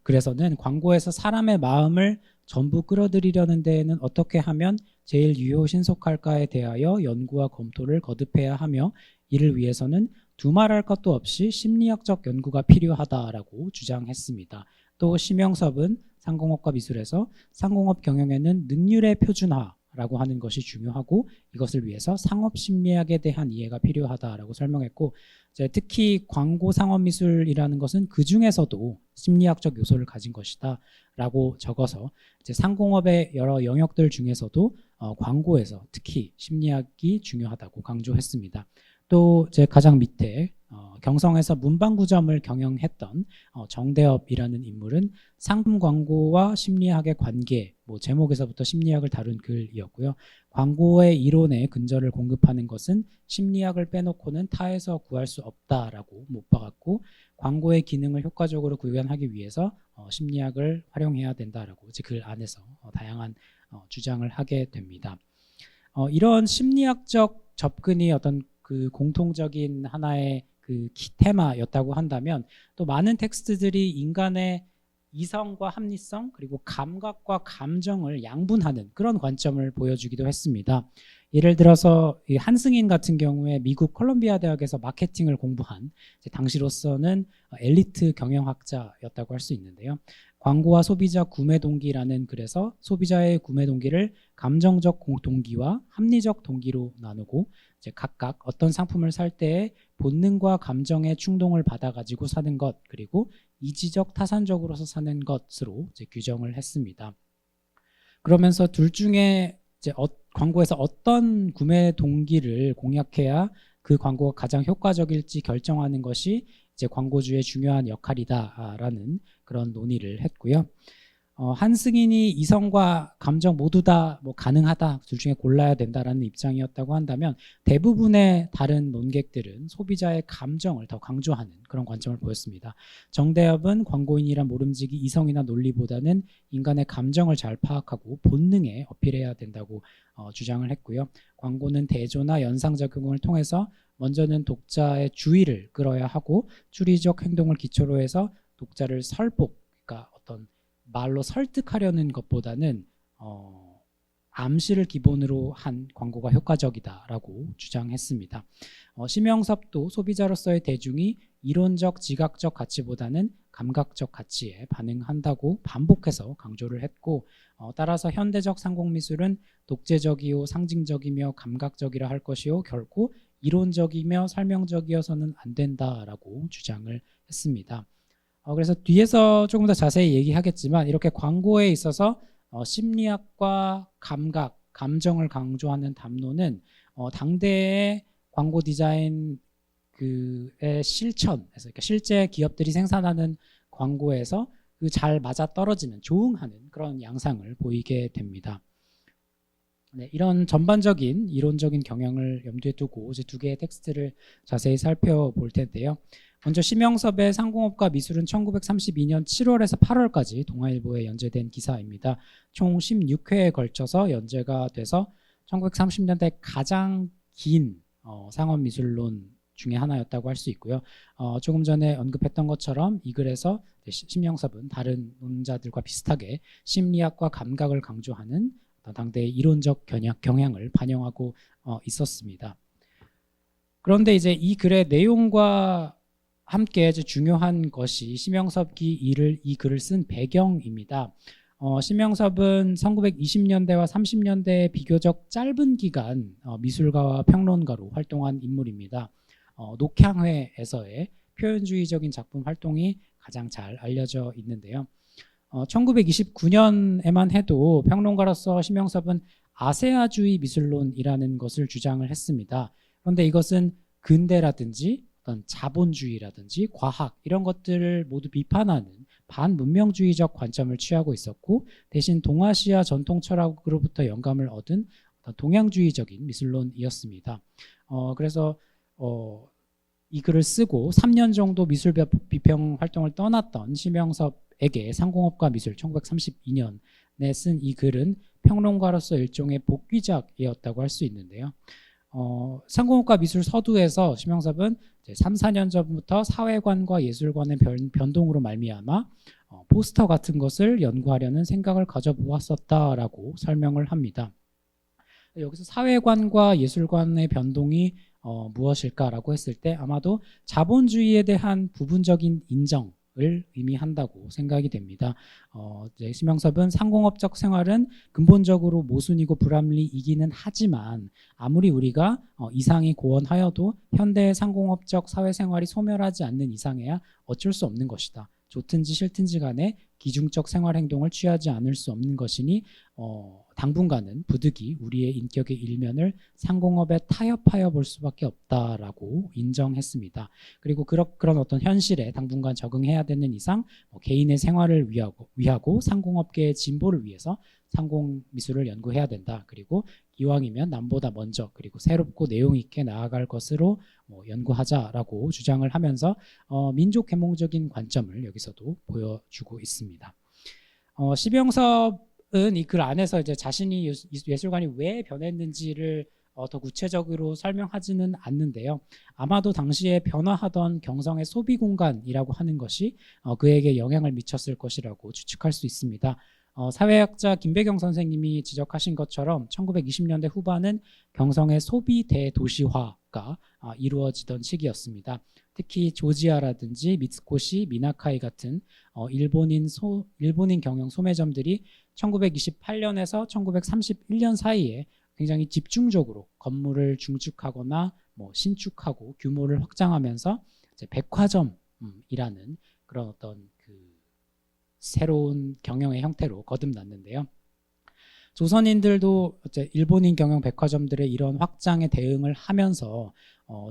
그래서는 광고에서 사람의 마음을 전부 끌어들이려는 데에는 어떻게 하면 제일 유효 신속할까에 대하여 연구와 검토를 거듭해야 하며 이를 위해서는 두말할 것도 없이 심리학적 연구가 필요하다라고 주장했습니다. 또 심영섭은 상공업과 미술에서 상공업 경영에는 능률의 표준화라고 하는 것이 중요하고 이것을 위해서 상업심리학에 대한 이해가 필요하다라고 설명했고, 이제 특히 광고 상업미술이라는 것은 그 중에서도 심리학적 요소를 가진 것이다 라고 적어서 이제 상공업의 여러 영역들 중에서도 광고에서 특히 심리학이 중요하다고 강조했습니다. 또 이제 가장 밑에 경성에서 문방구점을 경영했던 정대업이라는 인물은 상품 광고와 심리학의 관계, 제목에서부터 심리학을 다룬 글이었고요. 광고의 이론에 근저를 공급하는 것은 심리학을 빼놓고는 타에서 구할 수 없다라고 못 박았고, 광고의 기능을 효과적으로 구현하기 위해서 심리학을 활용해야 된다라고 이제 글 안에서 다양한 주장을 하게 됩니다. 이런 심리학적 접근이 어떤 그 공통적인 하나의 그 테마였다고 한다면, 또 많은 텍스트들이 인간의 이성과 합리성 그리고 감각과 감정을 양분하는 그런 관점을 보여주기도 했습니다. 예를 들어서 이 한승인 같은 경우에 미국 콜롬비아 대학에서 마케팅을 공부한 당시로서는 엘리트 경영학자였다고 할 수 있는데요. 광고와 소비자 구매 동기라는 글에서 소비자의 구매 동기를 감정적 동기와 합리적 동기로 나누고 이제 각각 어떤 상품을 살 때에 본능과 감정의 충동을 받아가지고 사는 것, 그리고 이지적 타산적으로서 사는 것으로 이제 규정을 했습니다. 그러면서 둘 중에 이제 광고에서 어떤 구매 동기를 공략해야 그 광고가 가장 효과적일지 결정하는 것이 이제 광고주의 중요한 역할이다라는 그런 논의를 했고요. 한승인이 이성과 감정 모두 다 가능하다, 둘 중에 골라야 된다라는 입장이었다고 한다면, 대부분의 다른 논객들은 소비자의 감정을 더 강조하는 그런 관점을 보였습니다. 정대엽은 광고인이란 모름지기 이성이나 논리보다는 인간의 감정을 잘 파악하고 본능에 어필해야 된다고 주장을 했고요. 광고는 대조나 연상작용을 통해서 먼저는 독자의 주의를 끌어야 하고 추리적 행동을 기초로 해서 독자를 그러니까 어떤 말로 설득하려는 것보다는 암시를 기본으로 한 광고가 효과적이다라고 주장했습니다. 심영섭도 소비자로서의 대중이 이론적 지각적 가치보다는 감각적 가치에 반응한다고 반복해서 강조를 했고, 따라서 현대적 상공미술은 독재적이요 상징적이며 감각적이라 할 것이요 결코 이론적이며 설명적이어서는 안 된다라고 주장을 했습니다. 그래서 뒤에서 조금 더 자세히 얘기하겠지만, 이렇게 광고에 있어서 심리학과 감각, 감정을 강조하는 담론은 당대의 광고 디자인 의 실천에서, 그러니까 실제 기업들이 생산하는 광고에서 그 잘 맞아 떨어지는, 조응하는 그런 양상을 보이게 됩니다. 네, 이런 전반적인 이론적인 경향을 염두에 두고 이제 두 개의 텍스트를 자세히 살펴볼 텐데요. 먼저 심영섭의 상공업과 미술은 1932년 7월에서 8월까지 동아일보에 연재된 기사입니다. 총 16회에 걸쳐서 연재가 돼서 1930년대 가장 긴 상업미술론 중에 하나였다고 할 수 있고요. 조금 전에 언급했던 것처럼 이 글에서 심영섭은 다른 논자들과 비슷하게 심리학과 감각을 강조하는 당대의 이론적 경향을 반영하고 있었습니다. 그런데 이제 이 글의 내용과 함께 이제 중요한 것이 심영섭이 이 글을 쓴 배경입니다. 심영섭은 1920년대와 30년대의 비교적 짧은 기간 미술가와 평론가로 활동한 인물입니다. 녹향회에서의 표현주의적인 작품 활동이 가장 잘 알려져 있는데요. 1929년에만 해도 평론가로서 심영섭은 아세아주의 미술론이라는 것을 주장을 했습니다. 그런데 이것은 근대라든지 어떤 자본주의라든지 과학 이런 것들을 모두 비판하는 반문명주의적 관점을 취하고 있었고, 대신 동아시아 전통 철학으로부터 영감을 얻은 어떤 동양주의적인 미술론이었습니다. 그래서 이 글을 쓰고 3년 정도 미술 비평 활동을 떠났던 심영섭에게 상공업과 미술 1932년에 쓴 이 글은 평론가로서 일종의 복귀작이었다고 할 수 있는데요. 상공업과 미술 서두에서 심영섭은 이제 3, 4년 전부터 사회관과 예술관의 변동으로 말미암아 포스터 같은 것을 연구하려는 생각을 가져보았었다라고 설명을 합니다. 여기서 사회관과 예술관의 변동이 무엇일까라고 했을 때 아마도 자본주의에 대한 부분적인 인정을 의미한다고 생각이 됩니다. 이제 심영섭은 상공업적 생활은 근본적으로 모순이고 불합리이기는 하지만 아무리 우리가 이상이 고언하여도 현대의 상공업적 사회생활이 소멸하지 않는 이상에야 어쩔 수 없는 것이다. 좋든지 싫든지 간에 기중적 생활행동을 취하지 않을 수 없는 것이니 당분간은 부득이 우리의 인격의 일면을 상공업에 타협하여 볼 수밖에 없다라고 인정했습니다. 그리고 그런 어떤 현실에 당분간 적응해야 되는 이상 개인의 생활을 위하고 상공업계의 진보를 위해서 상공미술을 연구해야 된다. 그리고 이왕이면 남보다 먼저 그리고 새롭고 내용 있게 나아갈 것으로 연구하자라고 주장을 하면서 민족 계몽적인 관점을 여기서도 보여주고 있습니다. 심영섭은 이 글 안에서 이제 자신이 예술관이 왜 변했는지를 더 구체적으로 설명하지는 않는데요. 아마도 당시에 변화하던 경성의 소비 공간이라고 하는 것이 그에게 영향을 미쳤을 것이라고 추측할 수 있습니다. 사회학자 김배경 선생님이 지적하신 것처럼 1920년대 후반은 경성의 소비 대도시화가 이루어지던 시기였습니다. 특히 조지아라든지 미츠코시, 미나카이 같은 일본인 경영 소매점들이 1928년에서 1931년 사이에 굉장히 집중적으로 건물을 중축하거나 신축하고 규모를 확장하면서 이제 백화점이라는 그런 어떤 새로운 경영의 형태로 거듭났는데요. 조선인들도 일본인 경영 백화점들의 이런 확장에 대응을 하면서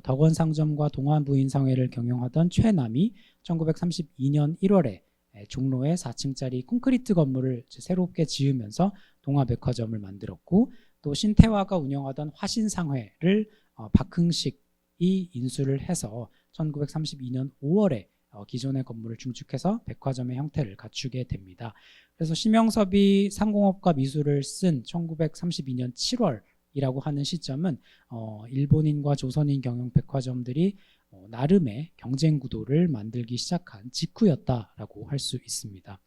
덕원상점과 동안부인상회를 경영하던 최남이 1932년 1월에 종로에 4층짜리 콘크리트 건물을 새롭게 지으면서 동아백화점을 만들었고, 또 신태화가 운영하던 화신상회를 박흥식이 인수를 해서 1932년 5월에 기존의 건물을 중축해서 백화점의 형태를 갖추게 됩니다. 그래서 심영섭이 상공업과 미술을 쓴 1932년 7월이라고 하는 시점은 일본인과 조선인 경영 백화점들이 나름의 경쟁 구도를 만들기 시작한 직후였다라고 할 수 있습니다.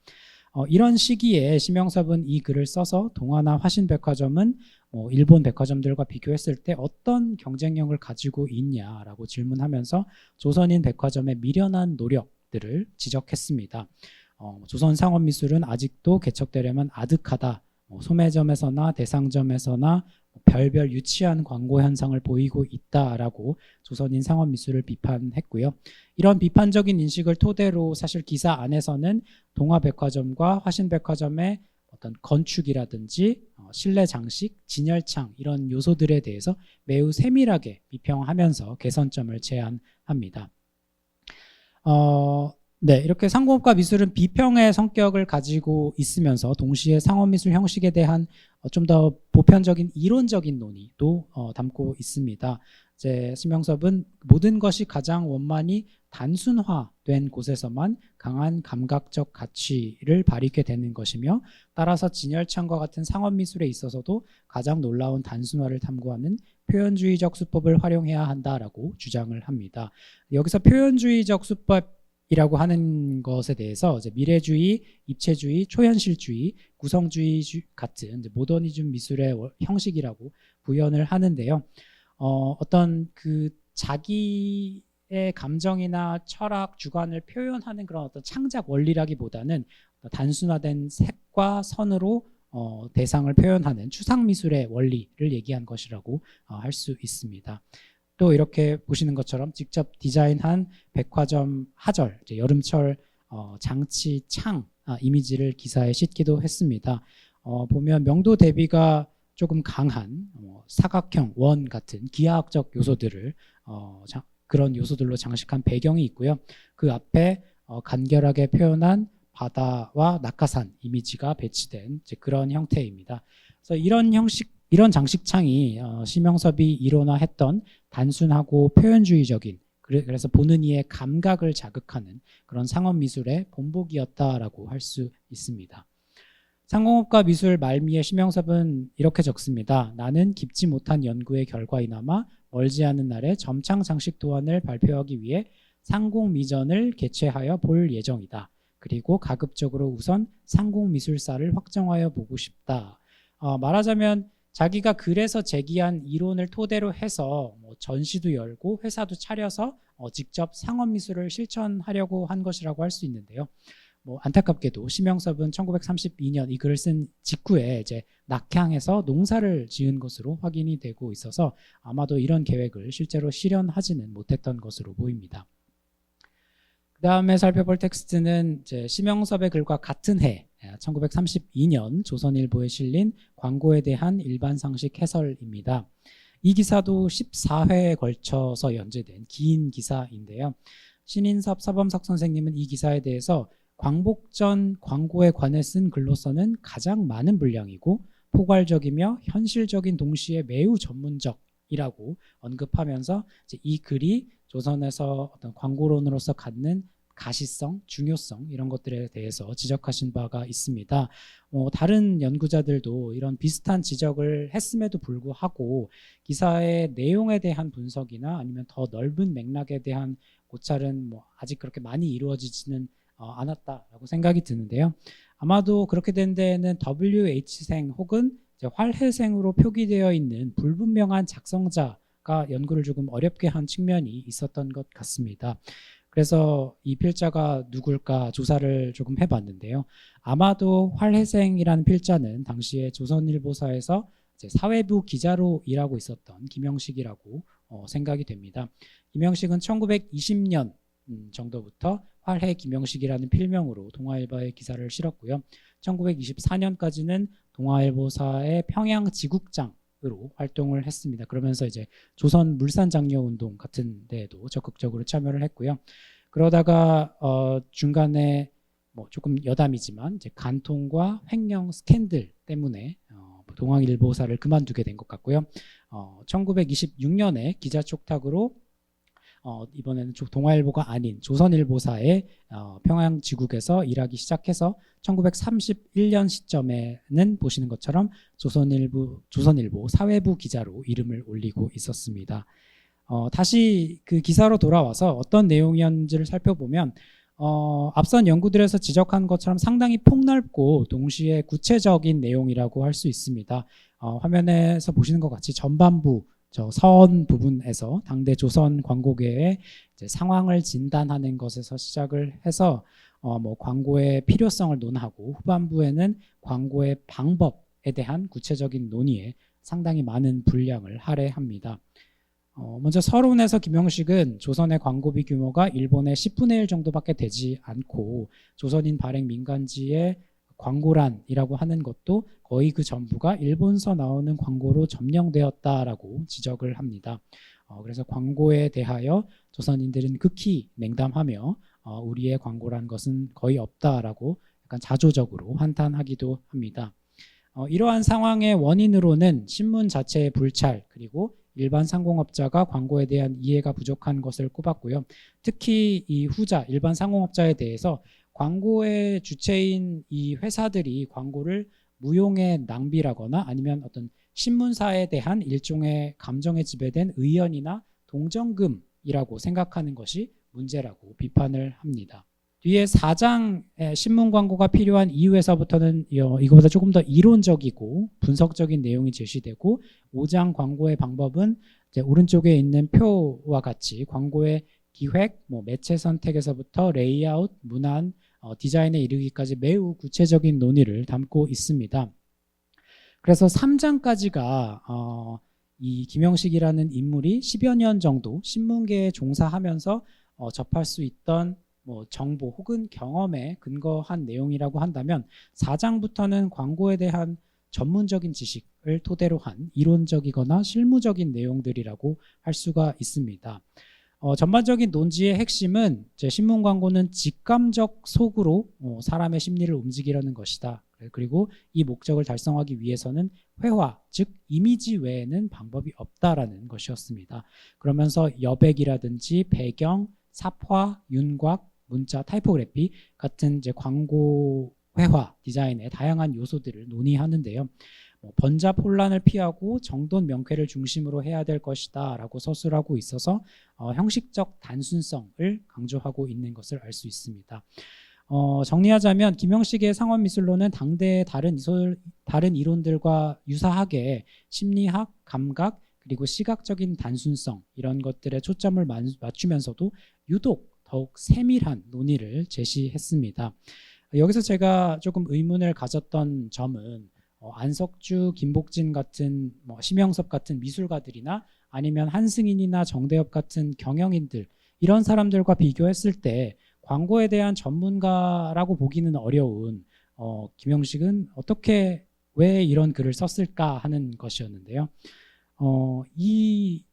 이런 시기에 심영섭은 이 글을 써서 동아나 화신백화점은 일본 백화점들과 비교했을 때 어떤 경쟁력을 가지고 있냐라고 질문하면서 조선인 백화점의 미련한 노력들을 지적했습니다. 조선 상업미술은 아직도 개척되려면 아득하다. 소매점에서나 대상점에서나 별별 유치한 광고 현상을 보이고 있다라고 조선인 상업미술을 비판했고요. 이런 비판적인 인식을 토대로 사실 기사 안에서는 동아백화점과 화신백화점의 어떤 건축이라든지 실내 장식, 진열창 이런 요소들에 대해서 매우 세밀하게 비평하면서 개선점을 제안합니다. 네, 이렇게 상공업과 미술은 비평의 성격을 가지고 있으면서 동시에 상업미술 형식에 대한 좀 더 보편적인 이론적인 논의도 담고 있습니다. 이제 심영섭은 모든 것이 가장 원만히 단순화된 곳에서만 강한 감각적 가치를 발휘하게 되는 것이며, 따라서 진열창과 같은 상업미술에 있어서도 가장 놀라운 단순화를 탐구하는 표현주의적 수법을 활용해야 한다라고 주장을 합니다. 여기서 표현주의적 수법 이라고 하는 것에 대해서 이제 미래주의, 입체주의, 초현실주의, 구성주의 같은 모더니즘 미술의 형식이라고 부연을 하는데요. 어떤 자기의 감정이나 철학, 주관을 표현하는 그런 어떤 창작 원리라기보다는 단순화된 색과 선으로 대상을 표현하는 추상미술의 원리를 얘기한 것이라고 할 수 있습니다. 또 이렇게 보시는 것처럼 직접 디자인한 백화점 하절, 여름철 장치 창 이미지를 기사에 싣기도 했습니다. 보면 명도 대비가 조금 강한 사각형, 원 같은 기하학적 요소들을 그런 요소들로 장식한 배경이 있고요. 그 앞에 간결하게 표현한 바다와 낙하산 이미지가 배치된 그런 형태입니다. 그래서 이런 장식창이 심영섭이 이론화했던 단순하고 표현주의적인 그래서 보는 이의 감각을 자극하는 그런 상업 미술의 본보기였다라고 할 수 있습니다. 상공업과 미술 말미에 심영섭은 이렇게 적습니다. 나는 깊지 못한 연구의 결과이나마 멀지 않은 날에 점창 장식 도안을 발표하기 위해 상공미전을 개최하여 볼 예정이다. 그리고 가급적으로 우선 상공미술사를 확정하여 보고 싶다. 말하자면 자기가 그래서 제기한 이론을 토대로 해서 전시도 열고 회사도 차려서 직접 상업미술을 실천하려고 한 것이라고 할 수 있는데요. 안타깝게도 심영섭은 1932년 이 글을 쓴 직후에 이제 낙향에서 농사를 지은 것으로 확인이 되고 있어서 아마도 이런 계획을 실제로 실현하지는 못했던 것으로 보입니다. 그 다음에 살펴볼 텍스트는 이제 심영섭의 글과 같은 해 1932년 조선일보에 실린 광고에 대한 일반상식 해설입니다. 이 기사도 14회에 걸쳐서 연재된 긴 기사인데요. 신인섭 서범석 선생님은 이 기사에 대해서 광복전 광고에 관해 쓴 글로서는 가장 많은 분량이고 포괄적이며 현실적인 동시에 매우 전문적이라고 언급하면서 이제 이 글이 조선에서 어떤 광고론으로서 갖는 가시성, 중요성 이런 것들에 대해서 지적하신 바가 있습니다. 다른 연구자들도 이런 비슷한 지적을 했음에도 불구하고 기사의 내용에 대한 분석이나 아니면 더 넓은 맥락에 대한 고찰은 아직 그렇게 많이 이루어지지는 않았다라고 생각이 드는데요. 아마도 그렇게 된 데에는 WH생 혹은 활해생으로 표기되어 있는 불분명한 작성자가 연구를 조금 어렵게 한 측면이 있었던 것 같습니다. 그래서 이 필자가 누굴까 조사를 조금 해봤는데요. 아마도 활해생이라는 필자는 당시에 조선일보사에서 사회부 기자로 일하고 있었던 김영식이라고 생각이 됩니다. 김영식은 1920년 정도부터 활해 김영식이라는 필명으로 동아일보에 기사를 실었고요. 1924년까지는 동아일보사의 평양지국장으로 활동을 했습니다. 그러면서 이제 조선 물산장려운동 같은 데에도 적극적으로 참여를 했고요. 그러다가 중간에 조금 여담이지만 이제 간통과 횡령 스캔들 때문에 동아일보사를 그만두게 된 것 같고요. 1926년에 기자 촉탁으로 이번에는 동아일보가 아닌 조선일보사의 평양지국에서 일하기 시작해서 1931년 시점에는 보시는 것처럼 조선일보 사회부 기자로 이름을 올리고 있었습니다. 다시 그 기사로 돌아와서 어떤 내용이었는지를 살펴보면 앞선 연구들에서 지적한 것처럼 상당히 폭넓고 동시에 구체적인 내용이라고 할 수 있습니다. 화면에서 보시는 것 같이 전반부 선 부분에서 당대 조선 광고계의 이제 상황을 진단하는 것에서 시작을 해서 광고의 필요성을 논하고 후반부에는 광고의 방법에 대한 구체적인 논의에 상당히 많은 분량을 할애합니다. 먼저 서론에서 김영식은 조선의 광고비 규모가 일본의 10분의 1 정도밖에 되지 않고 조선인 발행 민간지의 광고란이라고 하는 것도 거의 그 전부가 일본서 나오는 광고로 점령되었다라고 지적을 합니다. 그래서 광고에 대하여 조선인들은 극히 냉담하며 우리의 광고란 것은 거의 없다라고 약간 자조적으로 한탄하기도 합니다. 이러한 상황의 원인으로는 신문 자체의 불찰 그리고 일반 상공업자가 광고에 대한 이해가 부족한 것을 꼽았고요. 특히 이 후자 일반 상공업자에 대해서 광고의 주체인 이 회사들이 광고를 무용의 낭비라거나 아니면 어떤 신문사에 대한 일종의 감정에 지배된 의연이나 동정금이라고 생각하는 것이 문제라고 비판을 합니다. 뒤에 4장의 신문 광고가 필요한 이유에서부터는 이거보다 조금 더 이론적이고 분석적인 내용이 제시되고 5장 광고의 방법은 이제 오른쪽에 있는 표와 같이 광고의 기획, 매체 선택에서부터 레이아웃, 문안, 디자인에 이르기까지 매우 구체적인 논의를 담고 있습니다. 그래서 3장까지가 이 김영식이라는 인물이 10여 년 정도 신문계에 종사하면서 접할 수 있던 정보 혹은 경험에 근거한 내용이라고 한다면 4장부터는 광고에 대한 전문적인 지식을 토대로 한 이론적이거나 실무적인 내용들이라고 할 수가 있습니다. 전반적인 논지의 핵심은 신문 광고는 직감적 속으로 사람의 심리를 움직이려는 것이다. 그리고 이 목적을 달성하기 위해서는 회화, 즉 이미지 외에는 방법이 없다라는 것이었습니다. 그러면서 여백이라든지 배경, 삽화, 윤곽, 문자, 타이포그래피 같은 이제 광고 회화 디자인의 다양한 요소들을 논의하는데요. 번잡 혼란을 피하고 정돈 명쾌를 중심으로 해야 될 것이다 라고 서술하고 있어서 형식적 단순성을 강조하고 있는 것을 알 수 있습니다. 정리하자면 김형식의 상업미술론은 당대의 다른 이론들과 유사하게 심리학, 감각, 그리고 시각적인 단순성 이런 것들에 초점을 맞추면서도 유독 더욱 세밀한 논의를 제시했습니다. 여기서 제가 조금 의문을 가졌던 점은 안석주, 김복진 같은 심영섭 같은 미술가들이나 아니면 한승인이나 정대엽 같은 경영인들 이런 사람들과 비교했을 때 광고에 대한 전문가라고 보기는 어려운 김형식은 어떻게 왜 이런 글을 썼을까 하는 것이었는데요. 이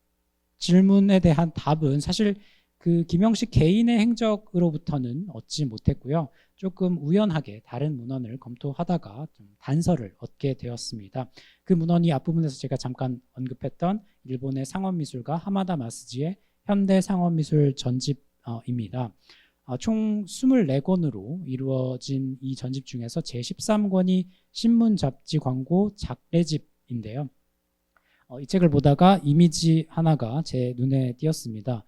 질문에 대한 답은 사실 그 김형식 개인의 행적으로부터는 얻지 못했고요. 조금 우연하게 다른 문헌을 검토하다가 좀 단서를 얻게 되었습니다. 그 문헌이 앞부분에서 제가 잠깐 언급했던 일본의 상업미술가 하마다 마스지의 현대 상업미술 전집입니다. 총 24권으로 이루어진 이 전집 중에서 제13권이 신문, 잡지, 광고, 작례집인데요. 이 책을 보다가 이미지 하나가 제 눈에 띄었습니다.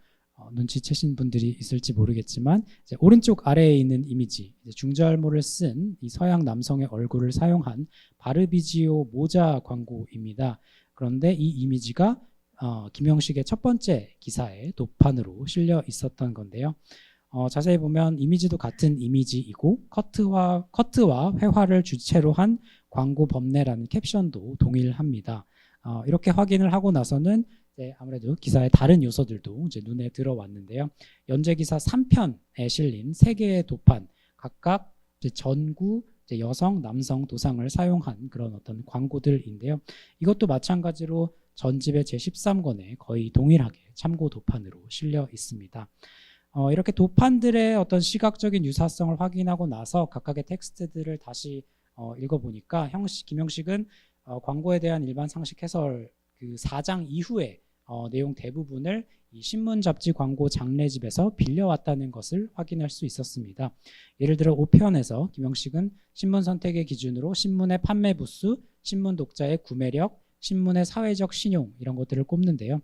눈치채신 분들이 있을지 모르겠지만 이제 오른쪽 아래에 있는 이미지, 중절모를 쓴 이 서양 남성의 얼굴을 사용한 바르비지오 모자 광고입니다. 그런데 이 이미지가 김형식의 첫 번째 기사에 도판으로 실려 있었던 건데요. 자세히 보면 이미지도 같은 이미지이고 커트와 회화를 주체로 한 광고 법례라는 캡션도 동일합니다. 이렇게 확인을 하고 나서는 아무래도 기사의 다른 요소들도 이제 눈에 들어왔는데요. 연재 기사 3편에 실린 3개의 도판, 각각 이제 전구, 이제 여성, 남성 도상을 사용한 그런 어떤 광고들인데요. 이것도 마찬가지로 전집의 제13권에 거의 동일하게 참고 도판으로 실려 있습니다. 이렇게 도판들의 어떤 시각적인 유사성을 확인하고 나서 각각의 텍스트들을 다시 읽어보니까 김형식은 광고에 대한 일반 상식 해설 그 4장 이후에 내용 대부분을 이 신문, 잡지, 광고, 장례집에서 빌려왔다는 것을 확인할 수 있었습니다. 예를 들어 5편에서 김형식은 신문 선택의 기준으로 신문의 판매 부수, 신문 독자의 구매력, 신문의 사회적 신용 이런 것들을 꼽는데요.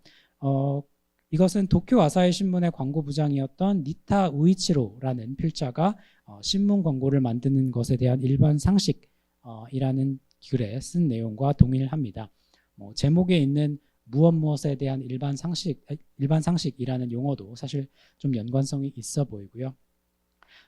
이것은 도쿄 아사히 신문의 광고부장이었던 니타 우이치로라는 필자가 신문 광고를 만드는 것에 대한 일반 상식이라는 글에 쓴 내용과 동일합니다. 제목에 있는 무엇에 대한 일반 상식이라는 용어도 사실 좀 연관성이 있어 보이고요.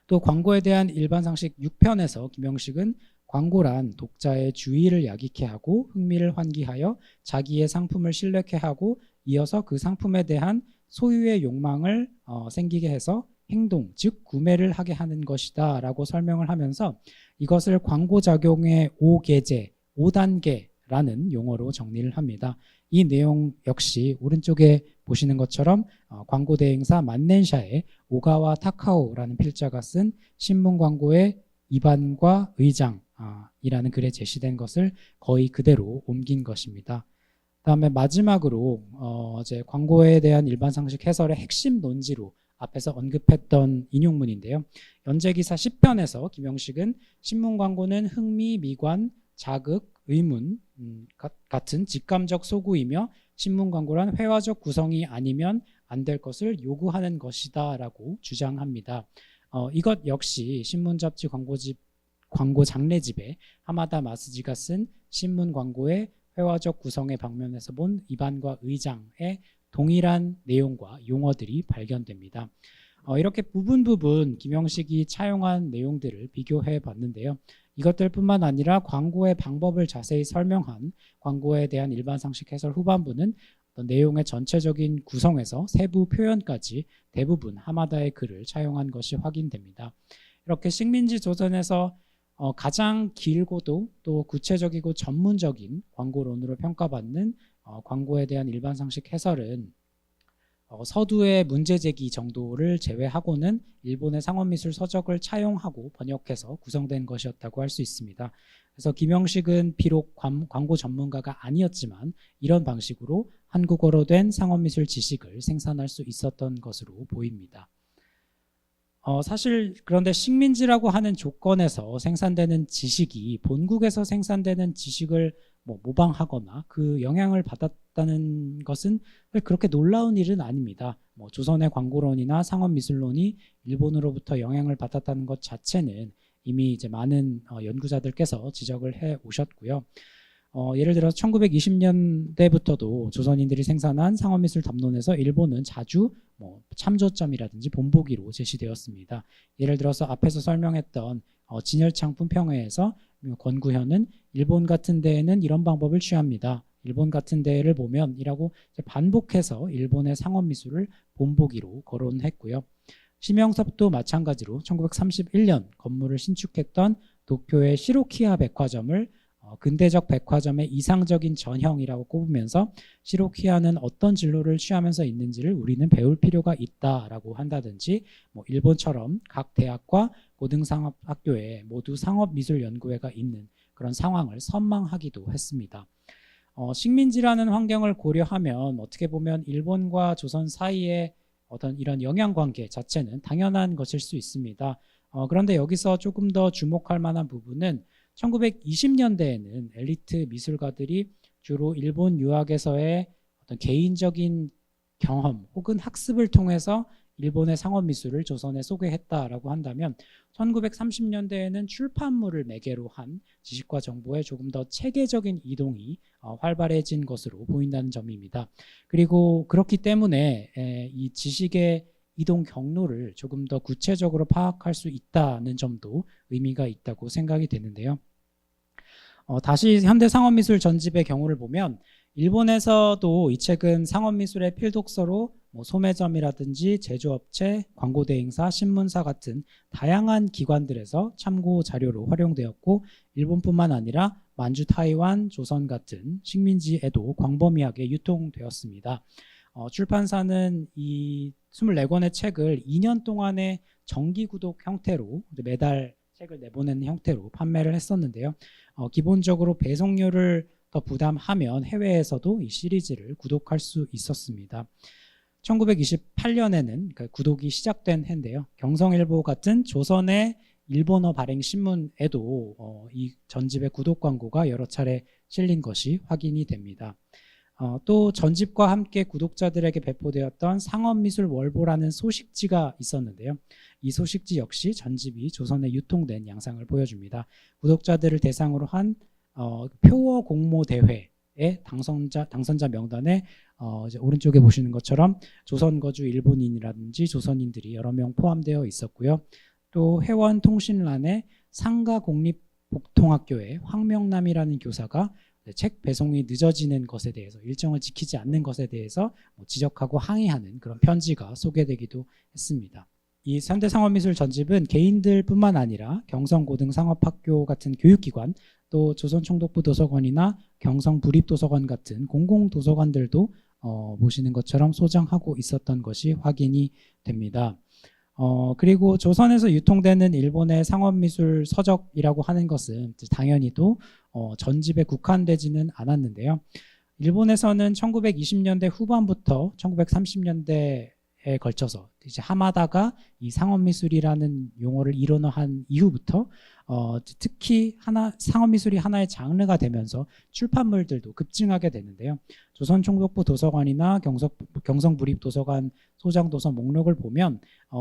또 광고에 대한 일반 상식 6편에서 김형식은 광고란 독자의 주의를 야기케 하고 흥미를 환기하여 자기의 상품을 신뢰케 하고 이어서 그 상품에 대한 소유의 욕망을 생기게 해서 행동, 즉 구매를 하게 하는 것이다 라고 설명을 하면서 이것을 광고작용의 5계제, 5단계라는 용어로 정리를 합니다. 이 내용 역시 오른쪽에 보시는 것처럼 광고 대행사 만넨샤의 오가와 타카오라는 필자가 쓴 신문 광고의 입안과 의장이라는 글에 제시된 것을 거의 그대로 옮긴 것입니다. 다음에 마지막으로 이제 광고에 대한 일반 상식 해설의 핵심 논지로 앞에서 언급했던 인용문인데요. 연재기사 10편에서 김형식은 신문 광고는 흥미, 미관, 자극, 의문 같은 직감적 소구이며 신문 광고란 회화적 구성이 아니면 안 될 것을 요구하는 것이다 라고 주장합니다. 이것 역시 신문, 잡지, 광고 장례집에 하마다 마스지가 쓴 신문 광고의 회화적 구성의 방면에서 본 입안과 의장의 동일한 내용과 용어들이 발견됩니다. 이렇게 부분 김형식이 차용한 내용들을 비교해 봤는데요. 이것들뿐만 아니라 광고의 방법을 자세히 설명한 광고에 대한 일반 상식 해설 후반부는 내용의 전체적인 구성에서 세부 표현까지 대부분 하마다의 글을 차용한 것이 확인됩니다. 이렇게 식민지 조선에서 가장 길고도 또 구체적이고 전문적인 광고론으로 평가받는 광고에 대한 일반 상식 해설은 서두의 문제 제기 정도를 제외하고는 일본의 상업미술 서적을 차용하고 번역해서 구성된 것이었다고 할 수 있습니다. 그래서 김영식은 비록 광고 전문가가 아니었지만 이런 방식으로 한국어로 된 상업미술 지식을 생산할 수 있었던 것으로 보입니다. 사실 그런데 식민지라고 하는 조건에서 생산되는 지식이 본국에서 생산되는 지식을 모방하거나 그 영향을 받았다는 것은 그렇게 놀라운 일은 아닙니다. 조선의 광고론이나 상업미술론이 일본으로부터 영향을 받았다는 것 자체는 이미 이제 많은 연구자들께서 지적을 해 오셨고요. 예를 들어 1920년대부터도 조선인들이 생산한 상업미술 담론에서 일본은 자주 참조점이라든지 본보기로 제시되었습니다. 예를 들어서 앞에서 설명했던 진열창 품평회에서 권구현은 일본 같은 데에는 이런 방법을 취합니다. 일본 같은 데를 보면 이라고 반복해서 일본의 상업미술을 본보기로 거론했고요. 심영섭도 마찬가지로 1931년 건물을 신축했던 도쿄의 시로키아 백화점을 근대적 백화점의 이상적인 전형이라고 꼽으면서 시로키아는 어떤 진로를 취하면서 있는지를 우리는 배울 필요가 있다라고 한다든지 일본처럼 각 대학과 고등상업학교에 모두 상업미술연구회가 있는 그런 상황을 선망하기도 했습니다. 식민지라는 환경을 고려하면 어떻게 보면 일본과 조선 사이의 어떤 이런 영향관계 자체는 당연한 것일 수 있습니다. 그런데 여기서 조금 더 주목할 만한 부분은 1920년대에는 엘리트 미술가들이 주로 일본 유학에서의 어떤 개인적인 경험 혹은 학습을 통해서 일본의 상업미술을 조선에 소개했다라고 한다면 1930년대에는 출판물을 매개로 한 지식과 정보의 조금 더 체계적인 이동이 활발해진 것으로 보인다는 점입니다. 그리고 그렇기 때문에 이 지식의 이동 경로를 조금 더 구체적으로 파악할 수 있다는 점도 의미가 있다고 생각이 되는데요. 다시 현대 상업미술 전집의 경우를 보면 일본에서도 이 책은 상업미술의 필독서로 소매점이라든지 제조업체, 광고대행사, 신문사 같은 다양한 기관들에서 참고 자료로 활용되었고 일본뿐만 아니라 만주, 타이완, 조선 같은 식민지에도 광범위하게 유통되었습니다. 출판사는 이 24권의 책을 2년 동안의 정기구독 형태로 매달 책을 내보내는 형태로 판매를 했었는데요. 기본적으로 배송료를 더 부담하면 해외에서도 이 시리즈를 구독할 수 있었습니다. 1928년에는 그 구독이 시작된 해인데요. 경성일보 같은 조선의 일본어 발행 신문에도 이 전집의 구독 광고가 여러 차례 실린 것이 확인이 됩니다. 또 전집과 함께 구독자들에게 배포되었던 상업미술 월보라는 소식지가 있었는데요. 이 소식지 역시 전집이 조선에 유통된 양상을 보여줍니다. 구독자들을 대상으로 한 표어 공모 대회의 당선자 명단에 이제 오른쪽에 보시는 것처럼 조선 거주 일본인이라든지 조선인들이 여러 명 포함되어 있었고요. 또 회원 통신란에 상가국립복통학교의 황명남이라는 교사가 책 배송이 늦어지는 것에 대해서 일정을 지키지 않는 것에 대해서 지적하고 항의하는 그런 편지가 소개되기도 했습니다. 이 현대상업미술 전집은 개인들뿐만 아니라 경성고등상업학교 같은 교육기관 또 조선총독부 도서관이나 경성부립도서관 같은 공공도서관들도 보시는 것처럼 소장하고 있었던 것이 확인이 됩니다. 그리고 조선에서 유통되는 일본의 상업미술 서적이라고 하는 것은 당연히도 전집에 국한되지는 않았는데요. 일본에서는 1920년대 후반부터 1930년대에 걸쳐서 이제 하마다가 이 상업미술이라는 용어를 일원화한 이후부터 특히 상업미술이 하나의 장르가 되면서 출판물들도 급증하게 되는데요. 조선총독부 도서관이나 경성부립도서관 소장도서 목록을 보면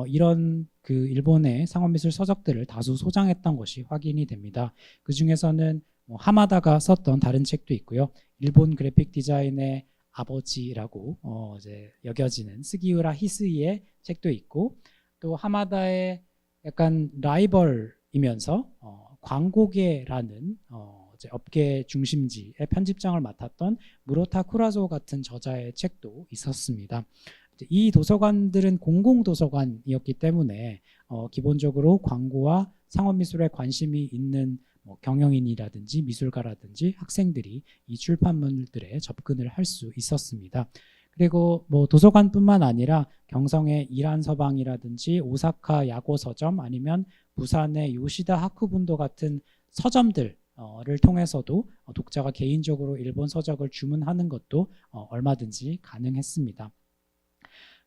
이런 그 일본의 상업미술 서적들을 다수 소장했던 것이 확인이 됩니다. 그 중에서는 하마다가 썼던 다른 책도 있고요. 일본 그래픽 디자인의 아버지라고 이제 여겨지는 스기우라 히스이의 책도 있고 또 하마다의 약간 라이벌이면서 광고계라는 이제 업계 중심지의 편집장을 맡았던 무로타 쿠라조 같은 저자의 책도 있었습니다. 이 도서관들은 공공도서관이었기 때문에 기본적으로 광고와 상업미술에 관심이 있는 경영인이라든지 미술가라든지 학생들이 이 출판물들에 접근을 할 수 있었습니다. 그리고 뭐 도서관뿐만 아니라 경성의 이란서방이라든지 오사카 야고 서점 아니면 부산의 요시다 하쿠분도 같은 서점들을 통해서도 독자가 개인적으로 일본 서적을 주문하는 것도 얼마든지 가능했습니다.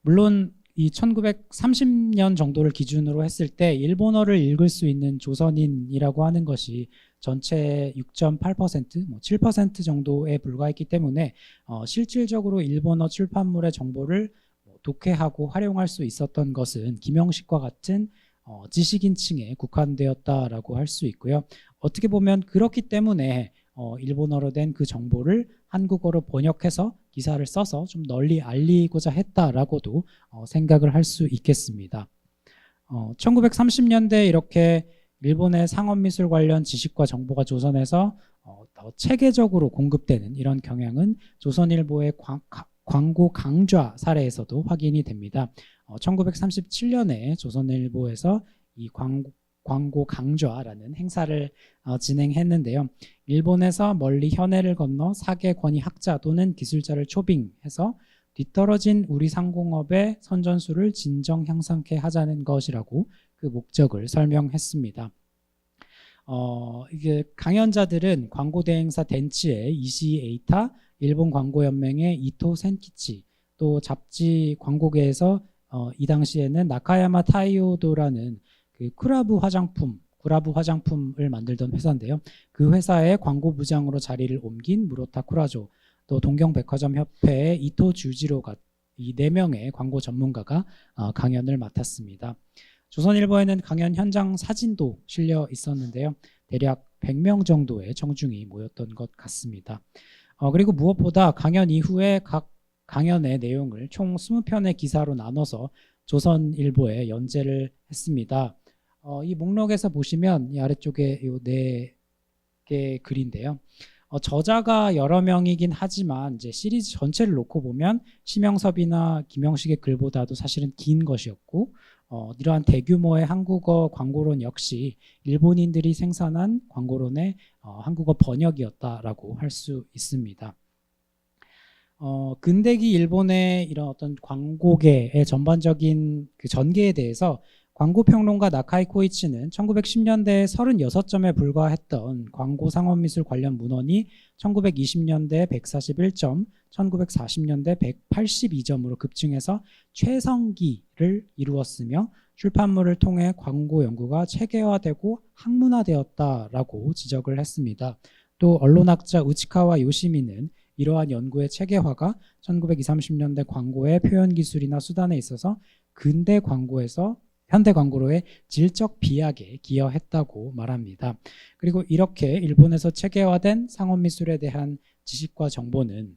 물론 이 1930년 정도를 기준으로 했을 때 일본어를 읽을 수 있는 조선인이라고 하는 것이 전체 6.8%, 7% 정도에 불과했기 때문에 실질적으로 일본어 출판물의 정보를 독해하고 활용할 수 있었던 것은 김영식과 같은 지식인층에 국한되었다라고 할 수 있고요. 어떻게 보면 그렇기 때문에 일본어로 된 그 정보를 한국어로 번역해서 기사를 써서 좀 널리 알리고자 했다라고도 생각을 할 수 있겠습니다. 1930년대 이렇게 일본의 상업미술 관련 지식과 정보가 조선에서 더 체계적으로 공급되는 이런 경향은 조선일보의 광고 강좌 사례에서도 확인이 됩니다. 1937년에 조선일보에서 이 광고 강좌라는 행사를 진행했는데요. 일본에서 멀리 현해를 건너 사계권위 학자 또는 기술자를 초빙해서 뒤떨어진 우리 상공업의 선전수를 진정 향상케 하자는 것이라고 그 목적을 설명했습니다. 이게 강연자들은 광고 대행사 덴츠의 이시 에이타, 일본 광고연맹의 이토 센키치, 또 잡지 광고계에서 이 당시에는 나카야마 타이오도라는 그 구라부 화장품을 만들던 회사인데요. 그 회사의 광고부장으로 자리를 옮긴 무로타 쿠라조, 또 동경백화점 협회의 이토 주지로가 이 4명의 광고 전문가가 강연을 맡았습니다. 조선일보에는 강연 현장 사진도 실려 있었는데요. 대략 100명 정도의 청중이 모였던 것 같습니다. 그리고 무엇보다 강연 이후에 각 강연의 내용을 총 20편의 기사로 나눠서 조선일보에 연재를 했습니다. 이 목록에서 보시면 이 아래쪽에 이 4개 글인데요. 저자가 여러 명이긴 하지만 이제 시리즈 전체를 놓고 보면 심영섭이나 김영식의 글보다도 사실은 긴 것이었고 이러한 대규모의 한국어 광고론 역시 일본인들이 생산한 광고론의 한국어 번역이었다라고 할 수 있습니다. 근대기 일본의 이런 어떤 광고계의 전반적인 그 전개에 대해서 광고평론가 나카이 코이치는 1910년대에 36점에 불과했던 광고 상업미술 관련 문헌이 1920년대 141점, 1940년대 182점으로 급증해서 최성기를 이루었으며 출판물을 통해 광고 연구가 체계화되고 학문화되었다라고 지적을 했습니다. 또 언론학자 우치카와 요시미는 이러한 연구의 체계화가 1920, 30년대 광고의 표현 기술이나 수단에 있어서 근대 광고에서 현대 광고로의 질적 비약에 기여했다고 말합니다. 그리고 이렇게 일본에서 체계화된 상업미술에 대한 지식과 정보는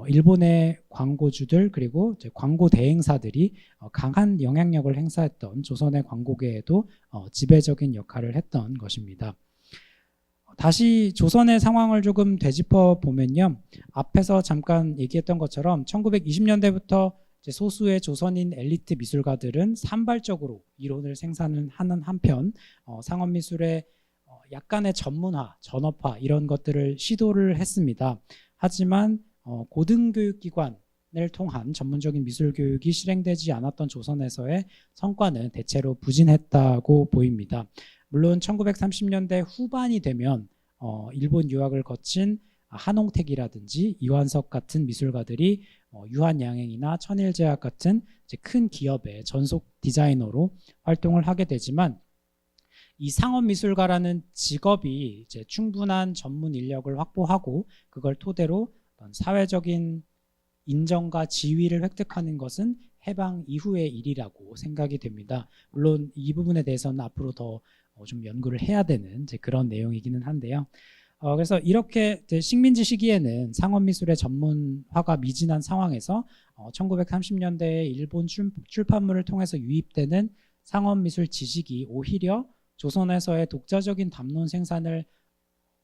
일본의 광고주들 그리고 광고 대행사들이 강한 영향력을 행사했던 조선의 광고계에도 지배적인 역할을 했던 것입니다. 다시 조선의 상황을 조금 되짚어 보면요. 앞에서 잠깐 얘기했던 것처럼 1920년대부터 소수의 조선인 엘리트 미술가들은 산발적으로 이론을 생산하는 한편 상업미술의 약간의 전문화, 전업화 이런 것들을 시도를 했습니다. 하지만 고등교육기관을 통한 전문적인 미술교육이 실행되지 않았던 조선에서의 성과는 대체로 부진했다고 보입니다. 물론 1930년대 후반이 되면 일본 유학을 거친 한홍택이라든지 이완석 같은 미술가들이 유한양행이나 천일제약 같은 큰 기업의 전속 디자이너로 활동을 하게 되지만 이 상업미술가라는 직업이 이제 충분한 전문 인력을 확보하고 그걸 토대로 사회적인 인정과 지위를 획득하는 것은 해방 이후의 일이라고 생각이 됩니다. 물론 이 부분에 대해서는 앞으로 더 좀 연구를 해야 되는 그런 내용이기는 한데요. 그래서 이렇게 식민지 시기에는 상업미술의 전문화가 미진한 상황에서 1930년대에 일본 출판물을 통해서 유입되는 상업미술 지식이 오히려 조선에서의 독자적인 담론 생산을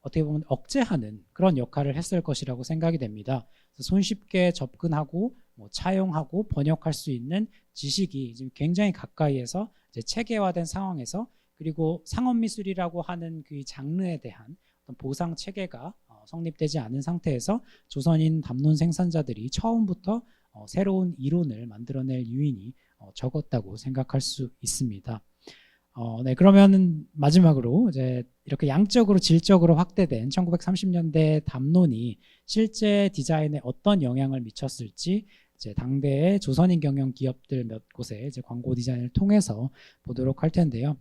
어떻게 보면 억제하는 그런 역할을 했을 것이라고 생각이 됩니다. 손쉽게 접근하고 차용하고 번역할 수 있는 지식이 지금 굉장히 가까이에서 체계화된 상황에서 그리고 상업미술이라고 하는 그 장르에 대한 어떤 보상 체계가 성립되지 않은 상태에서 조선인 담론 생산자들이 처음부터 새로운 이론을 만들어낼 유인이 적었다고 생각할 수 있습니다. 네, 그러면 마지막으로 이제 이렇게 양적으로 질적으로 확대된 1930년대 담론이 실제 디자인에 어떤 영향을 미쳤을지 이제 당대의 조선인 경영 기업들 몇 곳의 이제 광고 디자인을 통해서 보도록 할 텐데요.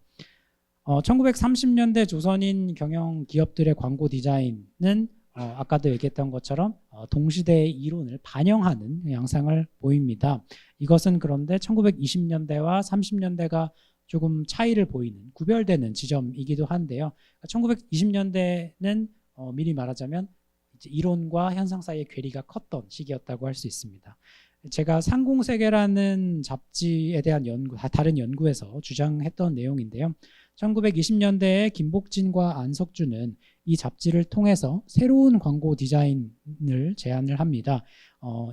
1930년대 조선인 경영 기업들의 광고 디자인은 아까도 얘기했던 것처럼 동시대의 이론을 반영하는 양상을 보입니다. 이것은 그런데 1920년대와 30년대가 조금 차이를 보이는, 구별되는 지점이기도 한데요. 1920년대는 미리 말하자면 이제 이론과 현상 사이의 괴리가 컸던 시기였다고 할 수 있습니다. 제가 상공세계라는 잡지에 대한 다른 연구에서 주장했던 내용인데요. 1920년대에 김복진과 안석주는 이 잡지를 통해서 새로운 광고 디자인을 제안을 합니다.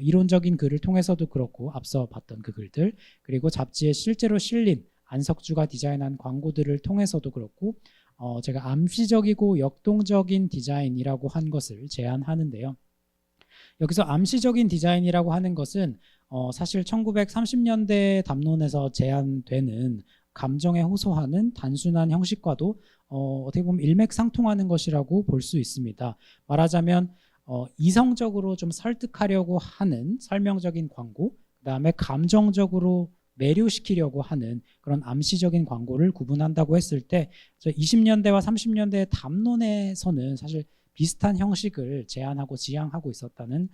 이론적인 글을 통해서도 그렇고 앞서 봤던 그 글들, 그리고 잡지에 실제로 실린 안석주가 디자인한 광고들을 통해서도 그렇고 제가 암시적이고 역동적인 디자인이라고 한 것을 제안하는데요. 여기서 암시적인 디자인이라고 하는 것은 사실 1930년대 담론에서 제안되는 감정에 호소하는 단순한 형식과도 어떻게 보면 일맥상통하는 것이라고 볼 수 있습니다. 말하자면 이성적으로 좀 설득하려고 하는 설명적인 광고, 그 다음에 감정적으로 매료시키려고 하는 그런 암시적인 광고를 구분한다고 했을 때 20년대와 30년대의 담론에서는 사실 비슷한 형식을 제안하고 지향하고 있었다는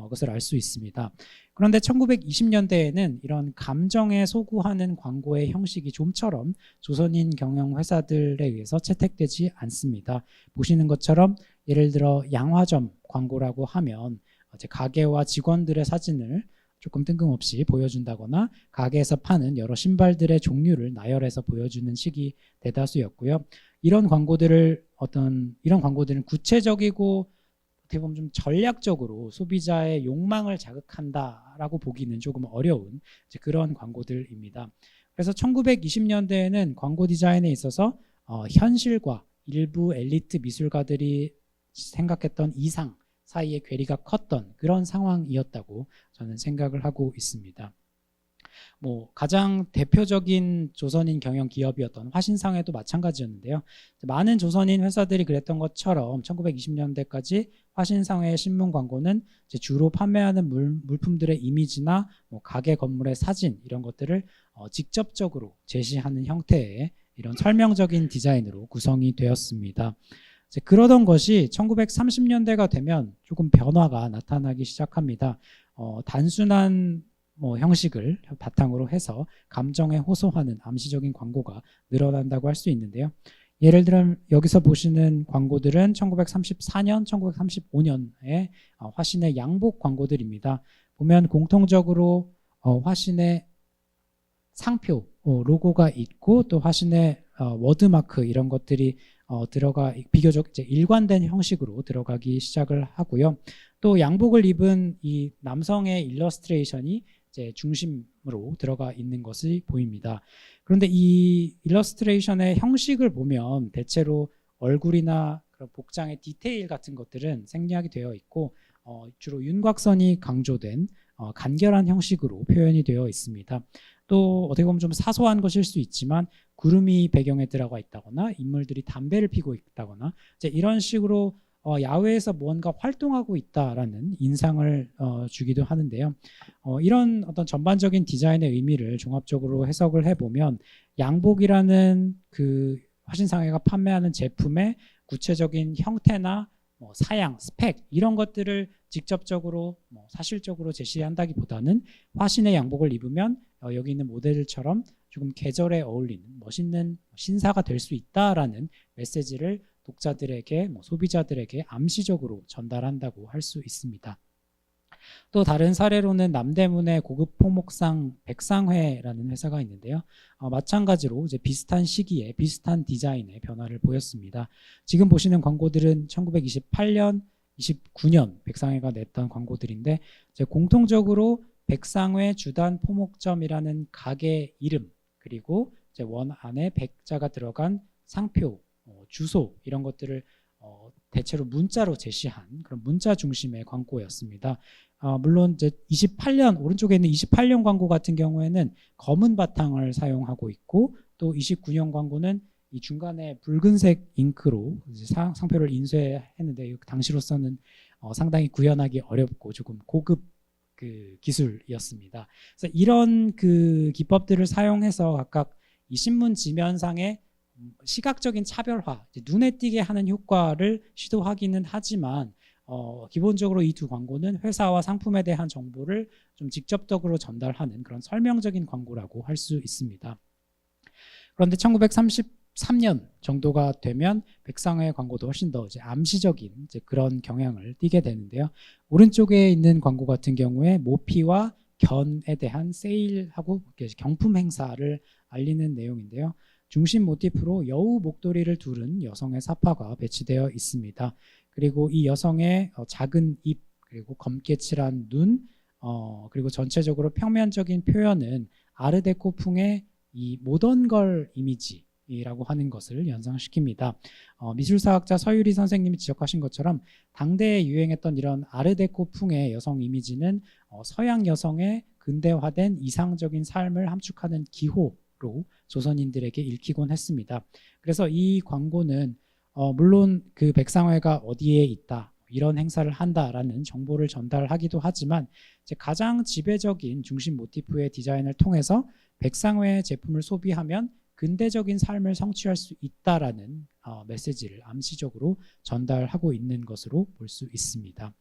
것을 알 수 있습니다. 그런데 1920년대에는 이런 감정에 소구하는 광고의 형식이 좀처럼 조선인 경영 회사들에 의해서 채택되지 않습니다. 보시는 것처럼 예를 들어 양화점 광고라고 하면 이제 가게와 직원들의 사진을 조금 뜬금없이 보여준다거나 가게에서 파는 여러 신발들의 종류를 나열해서 보여주는 식이 대다수였고요. 이런 광고들은 구체적이고 어떻게 보면 좀 전략적으로 소비자의 욕망을 자극한다라고 보기는 조금 어려운 그런 광고들입니다. 그래서 1920년대에는 광고 디자인에 있어서 현실과 일부 엘리트 미술가들이 생각했던 이상 사이의 괴리가 컸던 그런 상황이었다고 저는 생각을 하고 있습니다. 가장 대표적인 조선인 경영 기업이었던 화신상회도 마찬가지였는데요. 많은 조선인 회사들이 그랬던 것처럼 1920년대까지 화신상회의 신문 광고는 주로 판매하는 물품들의 이미지나 가게 건물의 사진 이런 것들을 직접적으로 제시하는 형태의 이런 설명적인 디자인으로 구성이 되었습니다. 그러던 것이 1930년대가 되면 조금 변화가 나타나기 시작합니다. 단순한 형식을 바탕으로 해서 감정에 호소하는 암시적인 광고가 늘어난다고 할 수 있는데요. 예를 들어 여기서 보시는 광고들은 1934년, 1935년에 화신의 양복 광고들입니다. 보면 공통적으로 화신의 상표, 로고가 있고 또 화신의 워드마크 이런 것들이 들어가 비교적 이제 일관된 형식으로 들어가기 시작을 하고요. 또 양복을 입은 이 남성의 일러스트레이션이 이제 중심으로 들어가 있는 것이 보입니다. 그런데 이 일러스트레이션의 형식을 보면 대체로 얼굴이나 그런 복장의 디테일 같은 것들은 생략이 되어 있고 주로 윤곽선이 강조된 간결한 형식으로 표현이 되어 있습니다. 또 어떻게 보면 좀 사소한 것일 수 있지만 구름이 배경에 들어가 있다거나 인물들이 담배를 피고 있다거나 이제 이런 식으로 야외에서 무언가 활동하고 있다라는 인상을 주기도 하는데요. 이런 어떤 전반적인 디자인의 의미를 종합적으로 해석을 해보면 양복이라는 그 화신상회가 판매하는 제품의 구체적인 형태나 사양, 스펙 이런 것들을 직접적으로 사실적으로 제시한다기보다는 화신의 양복을 입으면 여기 있는 모델처럼 조금 계절에 어울리는 멋있는 신사가 될 수 있다라는 메시지를 독자들에게 소비자들에게 암시적으로 전달한다고 할 수 있습니다. 또 다른 사례로는 남대문의 고급 포목상 백상회라는 회사가 있는데요. 마찬가지로 이제 비슷한 시기에 비슷한 디자인의 변화를 보였습니다. 지금 보시는 광고들은 1928년, 29년 백상회가 냈던 광고들인데 이제 공통적으로 백상회 주단 포목점이라는 가게 이름 그리고 이제 원 안에 백자가 들어간 상표, 주소 이런 것들을 대체로 문자로 제시한 그런 문자 중심의 광고였습니다. 물론 이제 28년 오른쪽에 있는 28년 광고 같은 경우에는 검은 바탕을 사용하고 있고 또 29년 광고는 이 중간에 붉은색 잉크로 이제 상표를 인쇄했는데 당시로서는 상당히 구현하기 어렵고 조금 고급 그 기술이었습니다. 그래서 이런 그 기법들을 사용해서 각각 이 신문 지면상의 시각적인 차별화, 눈에 띄게 하는 효과를 시도하기는 하지만 기본적으로 이 두 광고는 회사와 상품에 대한 정보를 좀 직접적으로 전달하는 그런 설명적인 광고라고 할 수 있습니다. 그런데 1933년 정도가 되면 백상회 광고도 훨씬 더 이제 암시적인 이제 그런 경향을 띠게 되는데요. 오른쪽에 있는 광고 같은 경우에 모피와 견에 대한 세일하고 경품 행사를 알리는 내용인데요. 중심 모티프로 여우 목도리를 두른 여성의 사파가 배치되어 있습니다. 그리고 이 여성의 작은 입, 그리고 검게 칠한 눈, 그리고 전체적으로 평면적인 표현은 아르데코풍의 이 모던걸 이미지라고 하는 것을 연상시킵니다. 미술사학자 서유리 선생님이 지적하신 것처럼 당대에 유행했던 이런 아르데코풍의 여성 이미지는 서양 여성의 근대화된 이상적인 삶을 함축하는 기호로 조선인들에게 읽히곤 했습니다. 그래서 이 광고는 물론 그 백상회가 어디에 있다, 이런 행사를 한다라는 정보를 전달하기도 하지만 이제 가장 지배적인 중심 모티프의 디자인을 통해서 백상회 제품을 소비하면 근대적인 삶을 성취할 수 있다라는 메시지를 암시적으로 전달하고 있는 것으로 볼 수 있습니다.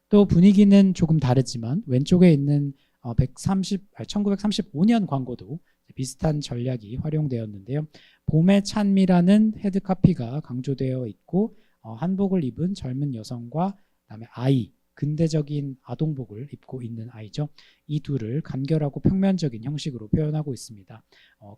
또 분위기는 조금 다르지만 왼쪽에 있는 1935년 광고도 비슷한 전략이 활용되었는데요. 봄의 찬미라는 헤드카피가 강조되어 있고 한복을 입은 젊은 여성과 그다음에 아이, 근대적인 아동복을 입고 있는 아이죠. 이 둘을 간결하고 평면적인 형식으로 표현하고 있습니다.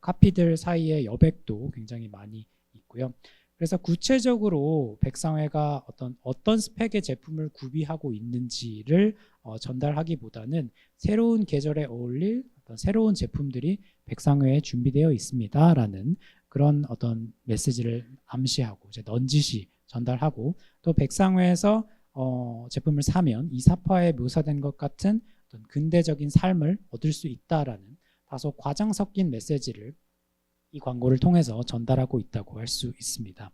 카피들 사이에 여백도 굉장히 많이 있고요. 그래서 구체적으로 백상회가 어떤 스펙의 제품을 구비하고 있는지를 전달하기보다는 새로운 계절에 어울릴 새로운 제품들이 백상회에 준비되어 있습니다라는 그런 어떤 메시지를 암시하고 이제 넌지시 전달하고 또 백상회에서 제품을 사면 이 사파에 묘사된 것 같은 어떤 근대적인 삶을 얻을 수 있다라는 다소 과장 섞인 메시지를 이 광고를 통해서 전달하고 있다고 할 수 있습니다.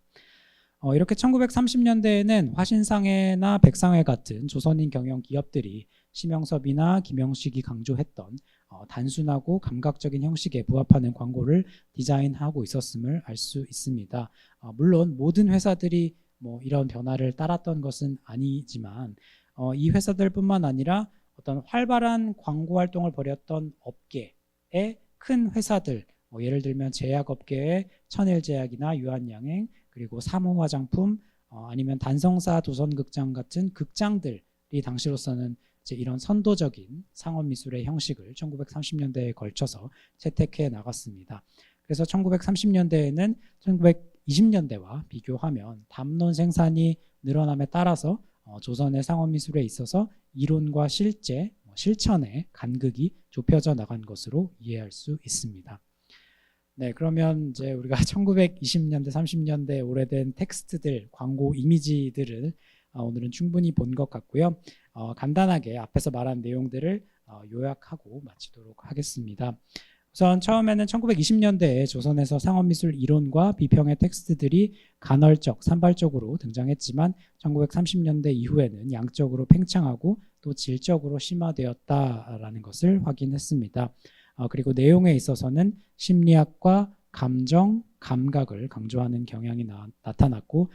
이렇게 1930년대에는 화신상회나 백상회 같은 조선인 경영 기업들이 심영섭이나 김영식이 강조했던 단순하고 감각적인 형식에 부합하는 광고를 디자인하고 있었음을 알 수 있습니다. 물론 모든 회사들이 뭐 이런 변화를 따랐던 것은 아니지만 이 회사들뿐만 아니라 어떤 활발한 광고 활동을 벌였던 업계의 큰 회사들, 예를 들면 제약업계의 천일제약이나 유한양행, 그리고 사무화장품, 아니면 단성사 도선극장 같은 극장들이 당시로서는 이제 이런 선도적인 상업미술의 형식을 1930년대에 걸쳐서 채택해 나갔습니다. 그래서 1930년대에는 1920년대와 비교하면 담론 생산이 늘어남에 따라서 조선의 상업미술에 있어서 이론과 실천의 간극이 좁혀져 나간 것으로 이해할 수 있습니다. 네, 그러면 이제 우리가 1920년대, 30년대 오래된 텍스트들, 광고 이미지들을 오늘은 충분히 본 것 같고요. 간단하게 앞에서 말한 내용들을 요약하고 마치도록 하겠습니다. 우선 처음에는 1920년대에 조선에서 상업미술 이론과 비평의 텍스트들이 간헐적, 산발적으로 등장했지만 1930년대 이후에는 양적으로 팽창하고 또 질적으로 심화되었다라는 것을 확인했습니다. 그리고 내용에 있어서는 심리학과 감정, 감각을 강조하는 경향이 나타났고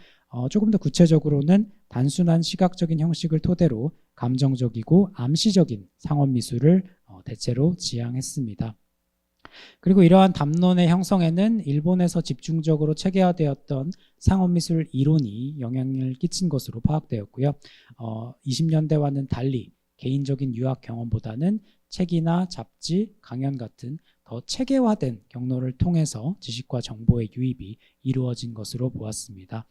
조금 더 구체적으로는 단순한 시각적인 형식을 토대로 감정적이고 암시적인 상업미술을 대체로 지향했습니다. 그리고 이러한 담론의 형성에는 일본에서 집중적으로 체계화되었던 상업미술 이론이 영향을 끼친 것으로 파악되었고요. 20년대와는 달리 개인적인 유학 경험보다는 책이나 잡지, 강연 같은 더 체계화된 경로를 통해서 지식과 정보의 유입이 이루어진 것으로 보았습니다.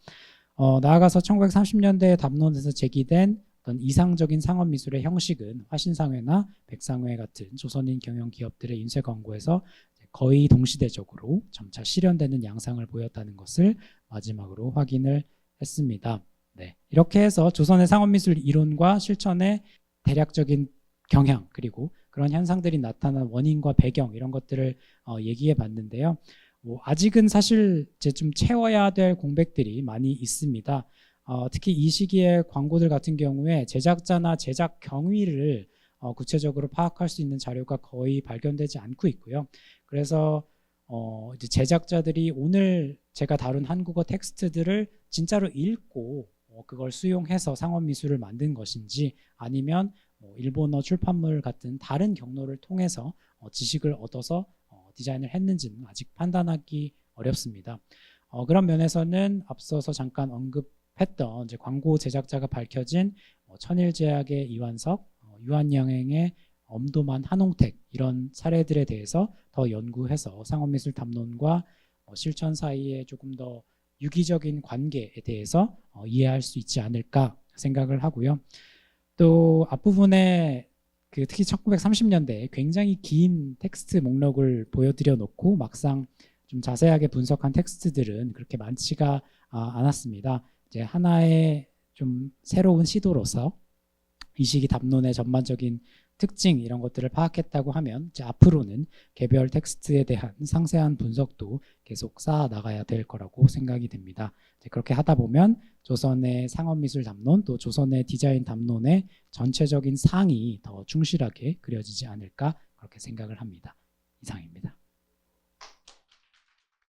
나아가서 1930년대 담론에서 제기된 어떤 이상적인 상업미술의 형식은 화신상회나 백상회 같은 조선인 경영 기업들의 인쇄 광고에서 거의 동시대적으로 점차 실현되는 양상을 보였다는 것을 마지막으로 확인을 했습니다. 네, 이렇게 해서 조선의 상업미술 이론과 실천의 대략적인 경향 그리고 그런 현상들이 나타난 원인과 배경 이런 것들을 얘기해 봤는데요. 뭐 아직은 사실 이제 좀 채워야 될 공백들이 많이 있습니다. 특히 이 시기의 광고들 같은 경우에 제작자나 제작 경위를 구체적으로 파악할 수 있는 자료가 거의 발견되지 않고 있고요. 그래서 이제 제작자들이 오늘 제가 다룬 한국어 텍스트들을 진짜로 읽고 그걸 수용해서 상업미술을 만든 것인지 아니면 일본어 출판물 같은 다른 경로를 통해서 지식을 얻어서 디자인을 했는지는 아직 판단하기 어렵습니다. 그런 면에서는 앞서서 잠깐 언급했던 이제 광고 제작자가 밝혀진 천일제약의 이완석, 유한영행의 엄도만 한홍택 이런 사례들에 대해서 더 연구해서 상업미술 담론과 실천 사이에 조금 더 유기적인 관계에 대해서 이해할 수 있지 않을까 생각을 하고요. 또 앞부분에 특히 1930년대에 굉장히 긴 텍스트 목록을 보여드려 놓고 막상 좀 자세하게 분석한 텍스트들은 그렇게 많지가 않았습니다. 이제 하나의 좀 새로운 시도로서 이 시기 담론의 전반적인 특징 이런 것들을 파악했다고 하면 이제 앞으로는 개별 텍스트에 대한 상세한 분석도 계속 쌓아 나가야 될 거라고 생각이 됩니다. 그렇게 하다 보면 조선의 상업미술 담론 또 조선의 디자인 담론의 전체적인 상이 더 충실하게 그려지지 않을까 그렇게 생각을 합니다. 이상입니다.